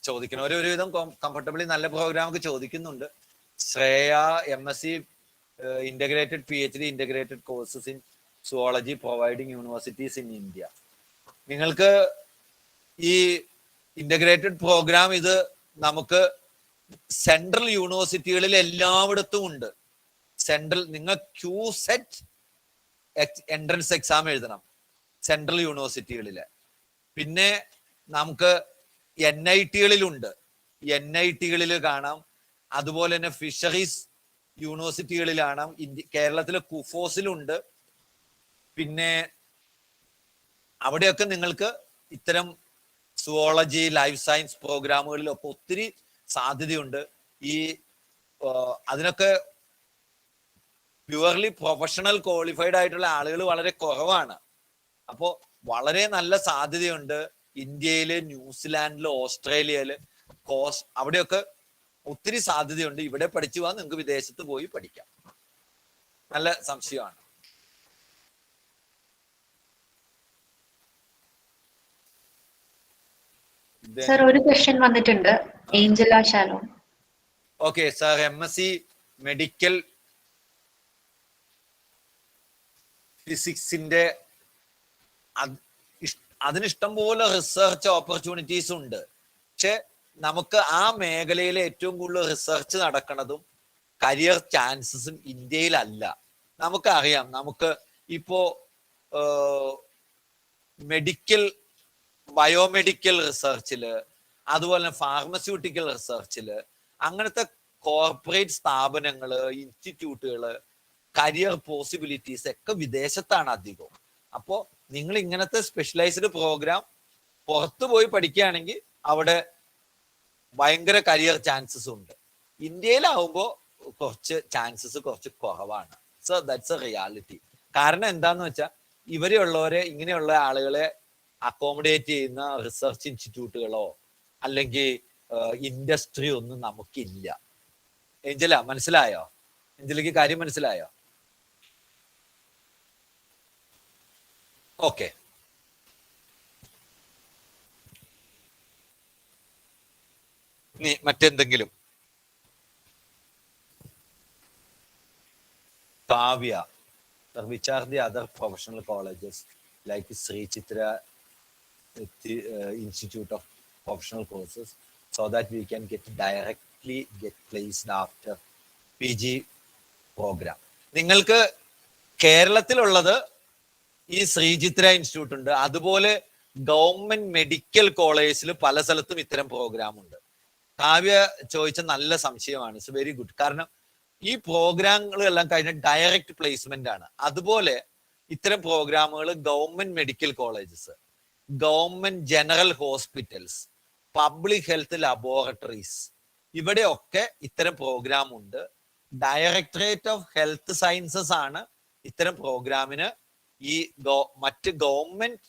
ചോദിക്കുന്നവർ ഒരുവിധം കംഫർട്ടബിളി നല്ല പ്രോഗ്രാം ഒക്കെ ചോദിക്കുന്നുണ്ട്. Shreya MSc integrated PhD integrated courses in zoology providing universities in India. നിങ്ങൾക്ക് ഈ ഇന്റഗ്രേറ്റഡ് പ്രോഗ്രാം ഇത് നമുക്ക് സെൻട്രൽ യൂണിവേഴ്സിറ്റികളിൽ എല്ലായിടത്തും ഉണ്ട്. സെൻട്രൽ നിങ്ങൾ QCET എൻട്രൻസ് എക്സാം എഴുതണം സെൻട്രൽ യൂണിവേഴ്സിറ്റികളില്. പിന്നെ നമുക്ക് NIT-കളിലുണ്ട്, NIT-കളിൽ കാണാം. അതുപോലെ തന്നെ ഫിഷറീസ് യൂണിവേഴ്സിറ്റികളിലാണ്. കേരളത്തിലെ കുഫോസിലുണ്ട്. പിന്നെ അവിടെയൊക്കെ നിങ്ങൾക്ക് ഇത്തരം സുവോളജി ലൈഫ് സയൻസ് പ്രോഗ്രാമുകളിലൊക്കെ ഒത്തിരി സാധ്യതയുണ്ട്. ഈ അതിനൊക്കെ പ്യുവർലി പ്രൊഫഷണൽ ക്വാളിഫൈഡ് ആയിട്ടുള്ള ആളുകൾ വളരെ കുറവാണ്. അപ്പോൾ വളരെ നല്ല സാധ്യതയുണ്ട് ഇന്ത്യയില്, ന്യൂസിലാൻഡില്, ഓസ്ട്രേലിയയില്, അവിടെയൊക്കെ ഒത്തിരി സാധ്യതയുണ്ട്. ഇവിടെ പഠിച്ചു പോകാൻ നിങ്ങൾക്ക് വിദേശത്ത് പോയി പഠിക്കാം. നല്ല സംശയമാണ്. സർ, ഒരു ക്വസ്റ്റ്യൻ വന്നിട്ടുണ്ട്. Angela Shalon. Okay sir, MSc medical ഫിസിക്സിന്റെ അതിന് ഇഷ്ടംപോലെ റിസർച്ച് ഓപ്പർച്യൂണിറ്റീസ് ഉണ്ട്. പക്ഷെ നമുക്ക് ആ മേഖലയിൽ ഏറ്റവും കൂടുതൽ റിസർച്ച് നടക്കുന്നതും കരിയർ ചാൻസസും ഇന്ത്യയിലല്ല. നമുക്കറിയാം, നമുക്ക് ഇപ്പോ ബയോമെഡിക്കൽ റിസർച്ചില്, അതുപോലെ ഫാർമസ്യൂട്ടിക്കൽ റിസർച്ചില്, അങ്ങനത്തെ കോർപ്പറേറ്റ് സ്ഥാപനങ്ങള്, ഇൻസ്റ്റിറ്റ്യൂട്ടുകള്, കരിയർ പോസിബിലിറ്റീസ് ഒക്കെ വിദേശത്താണ് അധികം. അപ്പോ നിങ്ങൾ ഇങ്ങനത്തെ സ്പെഷ്യലൈസ്ഡ് പ്രോഗ്രാം പുറത്തു പോയി പഠിക്കുകയാണെങ്കിൽ അവിടെ ഭയങ്കര കരിയർ ചാൻസസ് ഉണ്ട്. ഇന്ത്യയിലാവുമ്പോൾ കുറച്ച് ചാൻസസ് കുറച്ച് കുറവാണ്. So that's A reality. കാരണം എന്താന്ന് വെച്ചാൽ ഇവരെയുള്ളവരെ, ഇങ്ങനെയുള്ള ആളുകളെ അക്കോമഡേറ്റ് ചെയ്യുന്ന റിസർച്ച് ഇൻസ്റ്റിറ്റ്യൂട്ടുകളോ അല്ലെങ്കിൽ ഇൻഡസ്ട്രി ഒന്നും നമുക്കില്ല. ഏഞ്ചല, മനസ്സിലായോ? ഏഞ്ചലയ്ക്ക് കാര്യം മനസ്സിലായോ? ഓക്കെ. ഇനി മറ്റെന്തെങ്കിലും? Kavya, which are the other professional colleges like Sri Chitra Institute of Professional Courses, so that we can directly get placed after PG program. നിങ്ങൾക്ക് കേരളത്തിലുള്ളത് ഈ ശ്രീചിത്ര ഇൻസ്റ്റിറ്റ്യൂട്ട് ഉണ്ട്. അതുപോലെ ഗവൺമെന്റ് മെഡിക്കൽ കോളേജിൽ പല സ്ഥലത്തും ഇത്തരം പ്രോഗ്രാം ഉണ്ട്. കാവ്യ ചോദിച്ച നല്ല സംശയമാണ്. It's very good. കാരണം ഈ പ്രോഗ്രാമുകളെല്ലാം കഴിഞ്ഞ ഡയറക്റ്റ് പ്ലേസ്മെന്റ് ആണ്. അതുപോലെ ഇത്തരം പ്രോഗ്രാമുകൾ government medical colleges, government general hospitals, public health laboratories, ഇവിടെയൊക്കെ ഇത്തരം പ്രോഗ്രാം ഉണ്ട്. ഡയറക്ടറേറ്റ് ഓഫ് ഹെൽത്ത് സയൻസസ് ആണ് ഇത്തരം പ്രോഗ്രാമിന് ഈ മറ്റ് government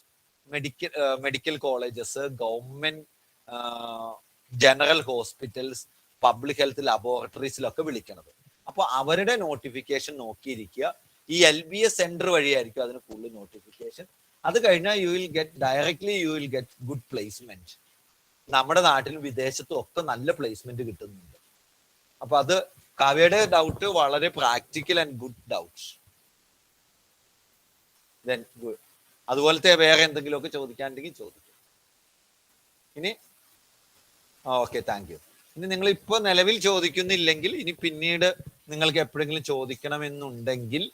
medical colleges, government general hospitals, public health ലബോറട്ടറീസിലൊക്കെ വിളിക്കുന്നത്. അപ്പൊ അവരുടെ നോട്ടിഫിക്കേഷൻ നോക്കിയിരിക്കുക. ഈ LBS സെന്റർ വഴിയായിരിക്കും അതിന് കൂടുതൽ നോട്ടിഫിക്കേഷൻ. അത് കഴിഞ്ഞാൽ you will get good placement. നമ്മുടെ നാട്ടിലും വിദേശത്തും ഒക്കെ നല്ല പ്ലേസ്മെന്റ് കിട്ടുന്നുണ്ട്. അപ്പൊ അത് കാവ്യയുടെ ഡൗട്ട് വളരെ പ്രാക്ടിക്കൽ ആൻഡ് ഗുഡ് ഡൗട്ട്സ്. അതുപോലത്തെ വേറെ എന്തെങ്കിലുമൊക്കെ ചോദിക്കാനുണ്ടെങ്കിൽ ചോദിക്കും. ഇനി ഓക്കെ, താങ്ക് യു. ഇനി നിങ്ങൾ ഇപ്പൊ നിലവിൽ ചോദിക്കുന്നില്ലെങ്കിൽ ഇനി പിന്നീട് നിങ്ങൾക്ക് എപ്പോഴെങ്കിലും ചോദിക്കണമെന്നുണ്ടെങ്കിൽ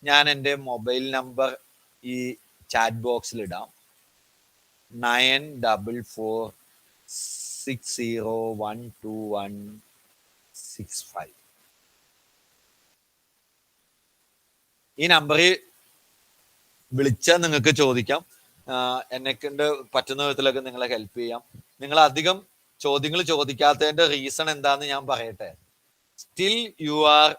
ഞാൻ എൻ്റെ മൊബൈൽ നമ്പർ ഈ ചാറ്റ് ബോക്സിൽ ഇടാം. 9446012165. ഈ നമ്പറിൽ വിളിച്ചാൽ നിങ്ങൾക്ക് ചോദിക്കാം. എന്നെക്കൊണ്ട് പറ്റുന്ന വിധത്തിലൊക്കെ നിങ്ങളെ ഹെൽപ്പ് ചെയ്യാം. നിങ്ങൾ അധികം ചോദ്യങ്ങൾ ചോദിക്കാത്തതിന്റെ റീസൺ എന്താന്ന് ഞാൻ പറയട്ടെ. Still your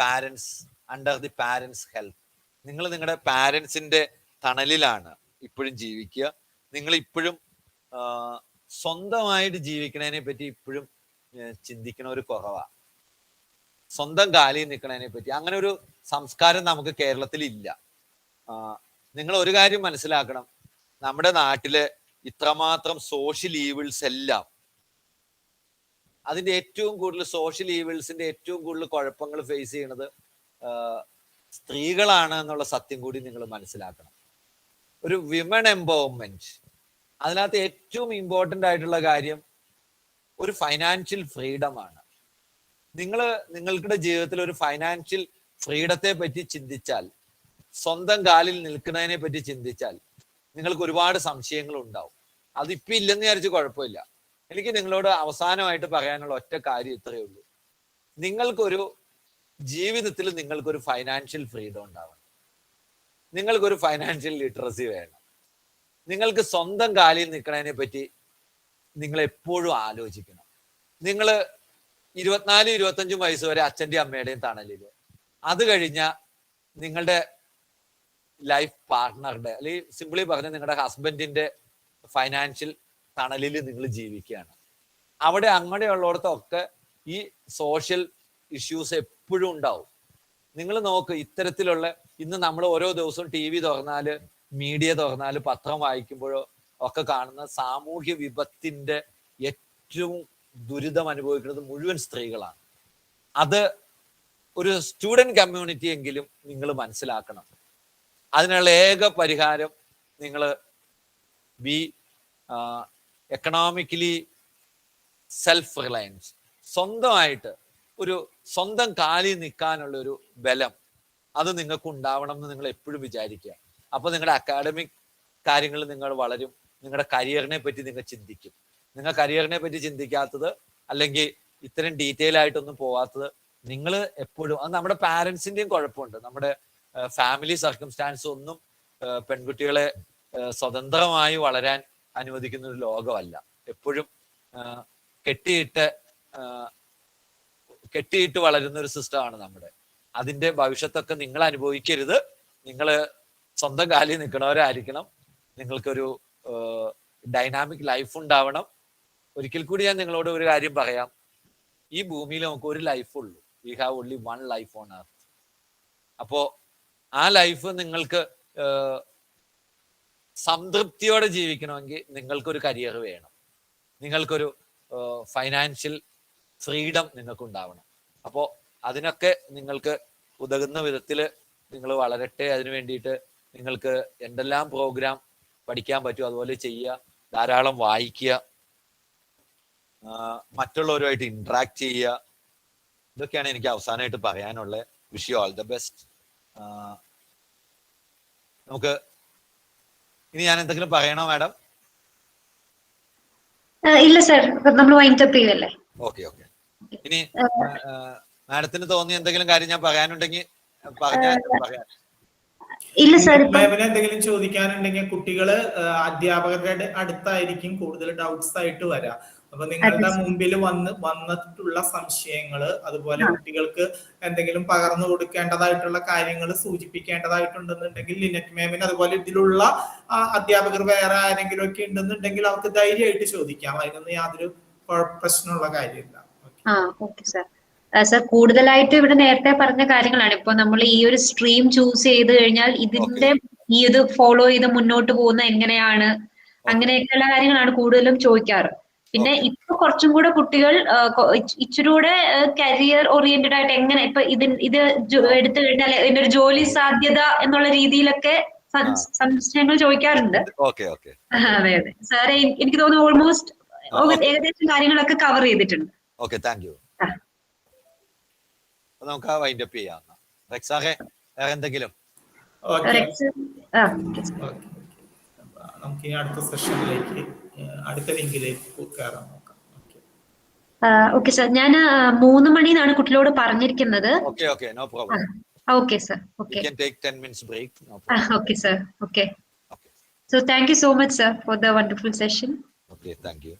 parents under the parents help. നിങ്ങൾ നിങ്ങളുടെ പാരൻസിന്റെ തണലിലാണ് ഇപ്പോഴും ജീവിക്കുക. നിങ്ങൾ ഇപ്പോഴും സ്വന്തമായിട്ട് ജീവിക്കണതിനെ പറ്റി ഇപ്പോഴും ചിന്തിക്കണ ഒരു കുറവാ. സ്വന്തം കാലിൽ നിൽക്കണതിനെ പറ്റി അങ്ങനെ ഒരു സംസ്കാരം നമുക്ക് കേരളത്തിൽ ഇല്ല. നിങ്ങൾ ഒരു കാര്യം മനസ്സിലാക്കണം, നമ്മുടെ നാട്ടിലെ ഇത്രമാത്രം സോഷ്യൽ ഈവിൾസ് എല്ലാം, അതിന്റെ ഏറ്റവും കൂടുതൽ സോഷ്യൽ ഈവിൾസിന്റെ ഏറ്റവും കൂടുതൽ കുഴപ്പങ്ങൾ ഫേസ് ചെയ്യണത് സ്ത്രീകളാണ് എന്നുള്ള സത്യം കൂടി നിങ്ങൾ മനസ്സിലാക്കണം. ഒരു വിമൺ എംപവർമെന്റ്, അതിനകത്ത് ഏറ്റവും ഇമ്പോർട്ടൻ്റ് ആയിട്ടുള്ള കാര്യം ഒരു ഫൈനാൻഷ്യൽ ഫ്രീഡം ആണ്. നിങ്ങളുടെ ജീവിതത്തിൽ ഒരു ഫൈനാൻഷ്യൽ ഫ്രീഡത്തെ പറ്റി ചിന്തിച്ചാൽ, സ്വന്തം കാലിൽ നിൽക്കുന്നതിനെ പറ്റി ചിന്തിച്ചാൽ നിങ്ങൾക്ക് ഒരുപാട് സംശയങ്ങൾ ഉണ്ടാവും. അതിപ്പോ ഇല്ലെന്ന് വിചാരിച്ച് കുഴപ്പമില്ല. എനിക്ക് നിങ്ങളോട് അവസാനമായിട്ട് പറയാനുള്ള ഒറ്റ കാര്യം ഇത്രയേ ഉള്ളൂ. നിങ്ങൾക്കൊരു ജീവിതത്തിൽ നിങ്ങൾക്കൊരു ഫൈനാൻഷ്യൽ ഫ്രീഡം ഉണ്ടാവണം. നിങ്ങൾക്കൊരു ഫൈനാൻഷ്യൽ ലിറ്ററസി വേണം. നിങ്ങൾക്ക് സ്വന്തം കാലിൽ നിൽക്കുന്നതിനെ പറ്റി നിങ്ങൾ എപ്പോഴും ആലോചിക്കണം. നിങ്ങൾ 24-25 വയസ്സ് വരെ അച്ഛൻ്റെയും അമ്മയുടെയും തണലില്, അത് കഴിഞ്ഞ നിങ്ങളുടെ ലൈഫ് പാർട്ട്ണറുടെ, അല്ലെങ്കിൽ സിംപിളി പറഞ്ഞ നിങ്ങളുടെ ഹസ്ബൻഡിന്റെ ഫൈനാൻഷ്യൽ തണലിൽ നിങ്ങൾ ജീവിക്കുകയാണ്. അവിടെ അങ്ങനെയുള്ളിടത്തൊക്കെ ഈ സോഷ്യൽ ഇഷ്യൂസ് എപ്പോഴും ഉണ്ടാവും. നിങ്ങൾ നോക്ക്, ഇത്തരത്തിലുള്ള ഇന്ന് നമ്മൾ ഓരോ ദിവസവും TV തുറന്നാല്, മീഡിയ തുറന്നാല്, പത്രം വായിക്കുമ്പോഴോ ഒക്കെ കാണുന്ന സാമൂഹ്യ വിപത്തിന്റെ ഏറ്റവും ദുരിതം അനുഭവിക്കുന്നത് മുഴുവൻ സ്ത്രീകളാണ്. അത് ഒരു സ്റ്റുഡന്റ് കമ്മ്യൂണിറ്റി എങ്കിലും നിങ്ങൾ മനസ്സിലാക്കണം. അതിനുള്ള ഏക പരിഹാരം നിങ്ങൾ എക്കണോമിക്കലി സെൽഫ് റിലയൻസ്, സ്വന്തമായിട്ട് ഒരു സ്വന്തം കാലിൽ നിൽക്കാനുള്ള ഒരു ബലം അത് നിങ്ങൾക്ക് ഉണ്ടാവണം എന്ന് നിങ്ങൾ എപ്പോഴും വിചാരിക്കുക. അപ്പൊ നിങ്ങളുടെ അക്കാഡമിക് കാര്യങ്ങൾ നിങ്ങൾ വളരും. നിങ്ങളുടെ കരിയറിനെ പറ്റി നിങ്ങൾ ചിന്തിക്കും. നിങ്ങൾ കരിയറിനെ പറ്റി ചിന്തിക്കാത്തത്, അല്ലെങ്കിൽ ഇത്രയും ഡീറ്റെയിൽ ആയിട്ടൊന്നും പോവാത്തത്, നിങ്ങൾ എപ്പോഴും, അത് നമ്മുടെ പാരൻസിന്റെയും കുഴപ്പമുണ്ട്. നമ്മുടെ ഫാമിലി സർക്കംസ്റ്റാൻസ് ഒന്നും പെൺകുട്ടികളെ സ്വതന്ത്രമായി വളരാൻ അനുവദിക്കുന്ന ഒരു ലോകമല്ല. എപ്പോഴും കെട്ടിയിട്ട് വളരുന്ന ഒരു സിസ്റ്റമാണ് നമ്മുടെ. അതിന്റെ ഭവിഷ്യത്തൊക്കെ നിങ്ങൾ അനുഭവിക്കരുത്. നിങ്ങൾ സ്വന്തം കാലിൽ നിൽക്കണവരായിരിക്കണം. നിങ്ങൾക്കൊരു ഡൈനാമിക് ലൈഫ് ഉണ്ടാവണം. ഒരിക്കൽ കൂടി ഞാൻ നിങ്ങളോട് ഒരു കാര്യം പറയാം. ഈ ഭൂമിയിൽ നമുക്ക് ഒരു ലൈഫ് ഉള്ളൂ. We have only one life on earth. അപ്പോ ആ ലൈഫ് നിങ്ങൾക്ക് സംതൃപ്തിയോടെ ജീവിക്കണമെങ്കിൽ നിങ്ങൾക്കൊരു കരിയർ വേണം. നിങ്ങൾക്കൊരു ഫൈനാൻഷ്യൽ ഫ്രീഡം നിങ്ങൾക്ക് ഉണ്ടാവണം. അപ്പോൾ അതിനൊക്കെ നിങ്ങൾക്ക് ഉതകുന്ന വിധത്തിൽ നിങ്ങൾ വളരട്ടെ. അതിനു വേണ്ടിയിട്ട് നിങ്ങൾക്ക് എന്തെല്ലാം പ്രോഗ്രാം പഠിക്കാൻ പറ്റും അതുപോലെ ചെയ്യുക. ധാരാളം വായിക്കുക, മറ്റുള്ളവരുമായിട്ട് ഇന്ററാക്ട് ചെയ്യുക. ഇതൊക്കെയാണ് എനിക്ക് അവസാനമായിട്ട് പറയാനുള്ളത്. Wish you all the best. നമുക്ക് ഇനി ഞാൻ എന്തെങ്കിലും പറയണോ മാഡം? ഇല്ല സർ, നമ്മൾ വൈൻഡ് അപ്പ് ചെയ്യല്ലേ. ഓക്കെ. ഇനി മാഡത്തിന് തോന്നിയ എന്തെങ്കിലും കാര്യം ഞാൻ പറയാനുണ്ടെങ്കിൽ പറയാൻ. ഇല്ല സർ, മാമിന് എന്തെങ്കിലും ചോദിക്കാനുണ്ടെങ്കിൽ കുട്ടികള് അധ്യാപകരുടെ അടുത്തായിരിക്കും കൂടുതൽ ഡൗട്ട്സ് ആയിട്ട് വരാം. അപ്പൊ നിങ്ങളുടെ മുമ്പിൽ വന്നിട്ടുള്ള സംശയങ്ങള്, അതുപോലെ കുട്ടികൾക്ക് എന്തെങ്കിലും പകർന്നു കൊടുക്കേണ്ടതായിട്ടുള്ള കാര്യങ്ങൾ സൂചിപ്പിക്കേണ്ടതായിട്ടുണ്ടെന്നുണ്ടെങ്കിൽ ലിനറ്റ് മാമിന്, അതുപോലെ ഇതിലുള്ള അധ്യാപകർ വേറെ ആരെങ്കിലും ഒക്കെ ഉണ്ടെന്നുണ്ടെങ്കിൽ അവർക്ക് ധൈര്യമായിട്ട് ചോദിക്കാം. അതിനൊന്നും യാതൊരു പ്രശ്നമുള്ള കാര്യമില്ല. Okay sir. സർ, കൂടുതലായിട്ട് ഇവിടെ നേരത്തെ പറഞ്ഞ കാര്യങ്ങളാണ്. ഇപ്പൊ നമ്മൾ ഈ ഒരു സ്ട്രീം ചൂസ് ചെയ്ത് കഴിഞ്ഞാൽ ഇതിന്റെ ഇത് ഫോളോ ചെയ്ത് മുന്നോട്ട് പോകുന്ന എങ്ങനെയാണ്, അങ്ങനെയൊക്കെയുള്ള കാര്യങ്ങളാണ് കൂടുതലും ചോദിക്കാറ്. പിന്നെ ഇപ്പൊ കുറച്ചും കൂടെ കുട്ടികൾ ഇച്ചിരി കൂടെ കരിയർ ഓറിയന്റഡ് ആയിട്ട് എങ്ങനെ ഇപ്പൊ ഇത് എടുത്തു കഴിഞ്ഞാൽ ഇതിന്റെ ഒരു ജോലി സാധ്യത എന്നുള്ള രീതിയിലൊക്കെ സംശയങ്ങൾ ചോദിക്കാറുണ്ട്. അതെ. സാറേ, എനിക്ക് തോന്നുന്നു ഓൾമോസ്റ്റ് ഏകദേശം കാര്യങ്ങളൊക്കെ കവർ ചെയ്തിട്ടുണ്ട്. Okay, thank you. നമുക്ക് വൈൻഡ് അപ്പ് ചെയ്യാം. റെക്സാറെ, വേറെ എന്തെങ്കിലും? നമുക്ക് ഈ അടുത്ത സെഷനിലേക്ക്, അടുത്ത ലിങ്കിലേക്ക് കയറാൻ നോക്കാം. ഓക്കെ സർ, ഞാൻ 3 മണിന്നാണ് കുട്ടികളോട് പറഞ്ഞിരിക്കുന്നത്. Okay, no problem. Okay sir. Okay, you can take 10 minutes break. No problem. Okay sir. Okay. So thank you so much sir for the wonderful session. Okay, thank you.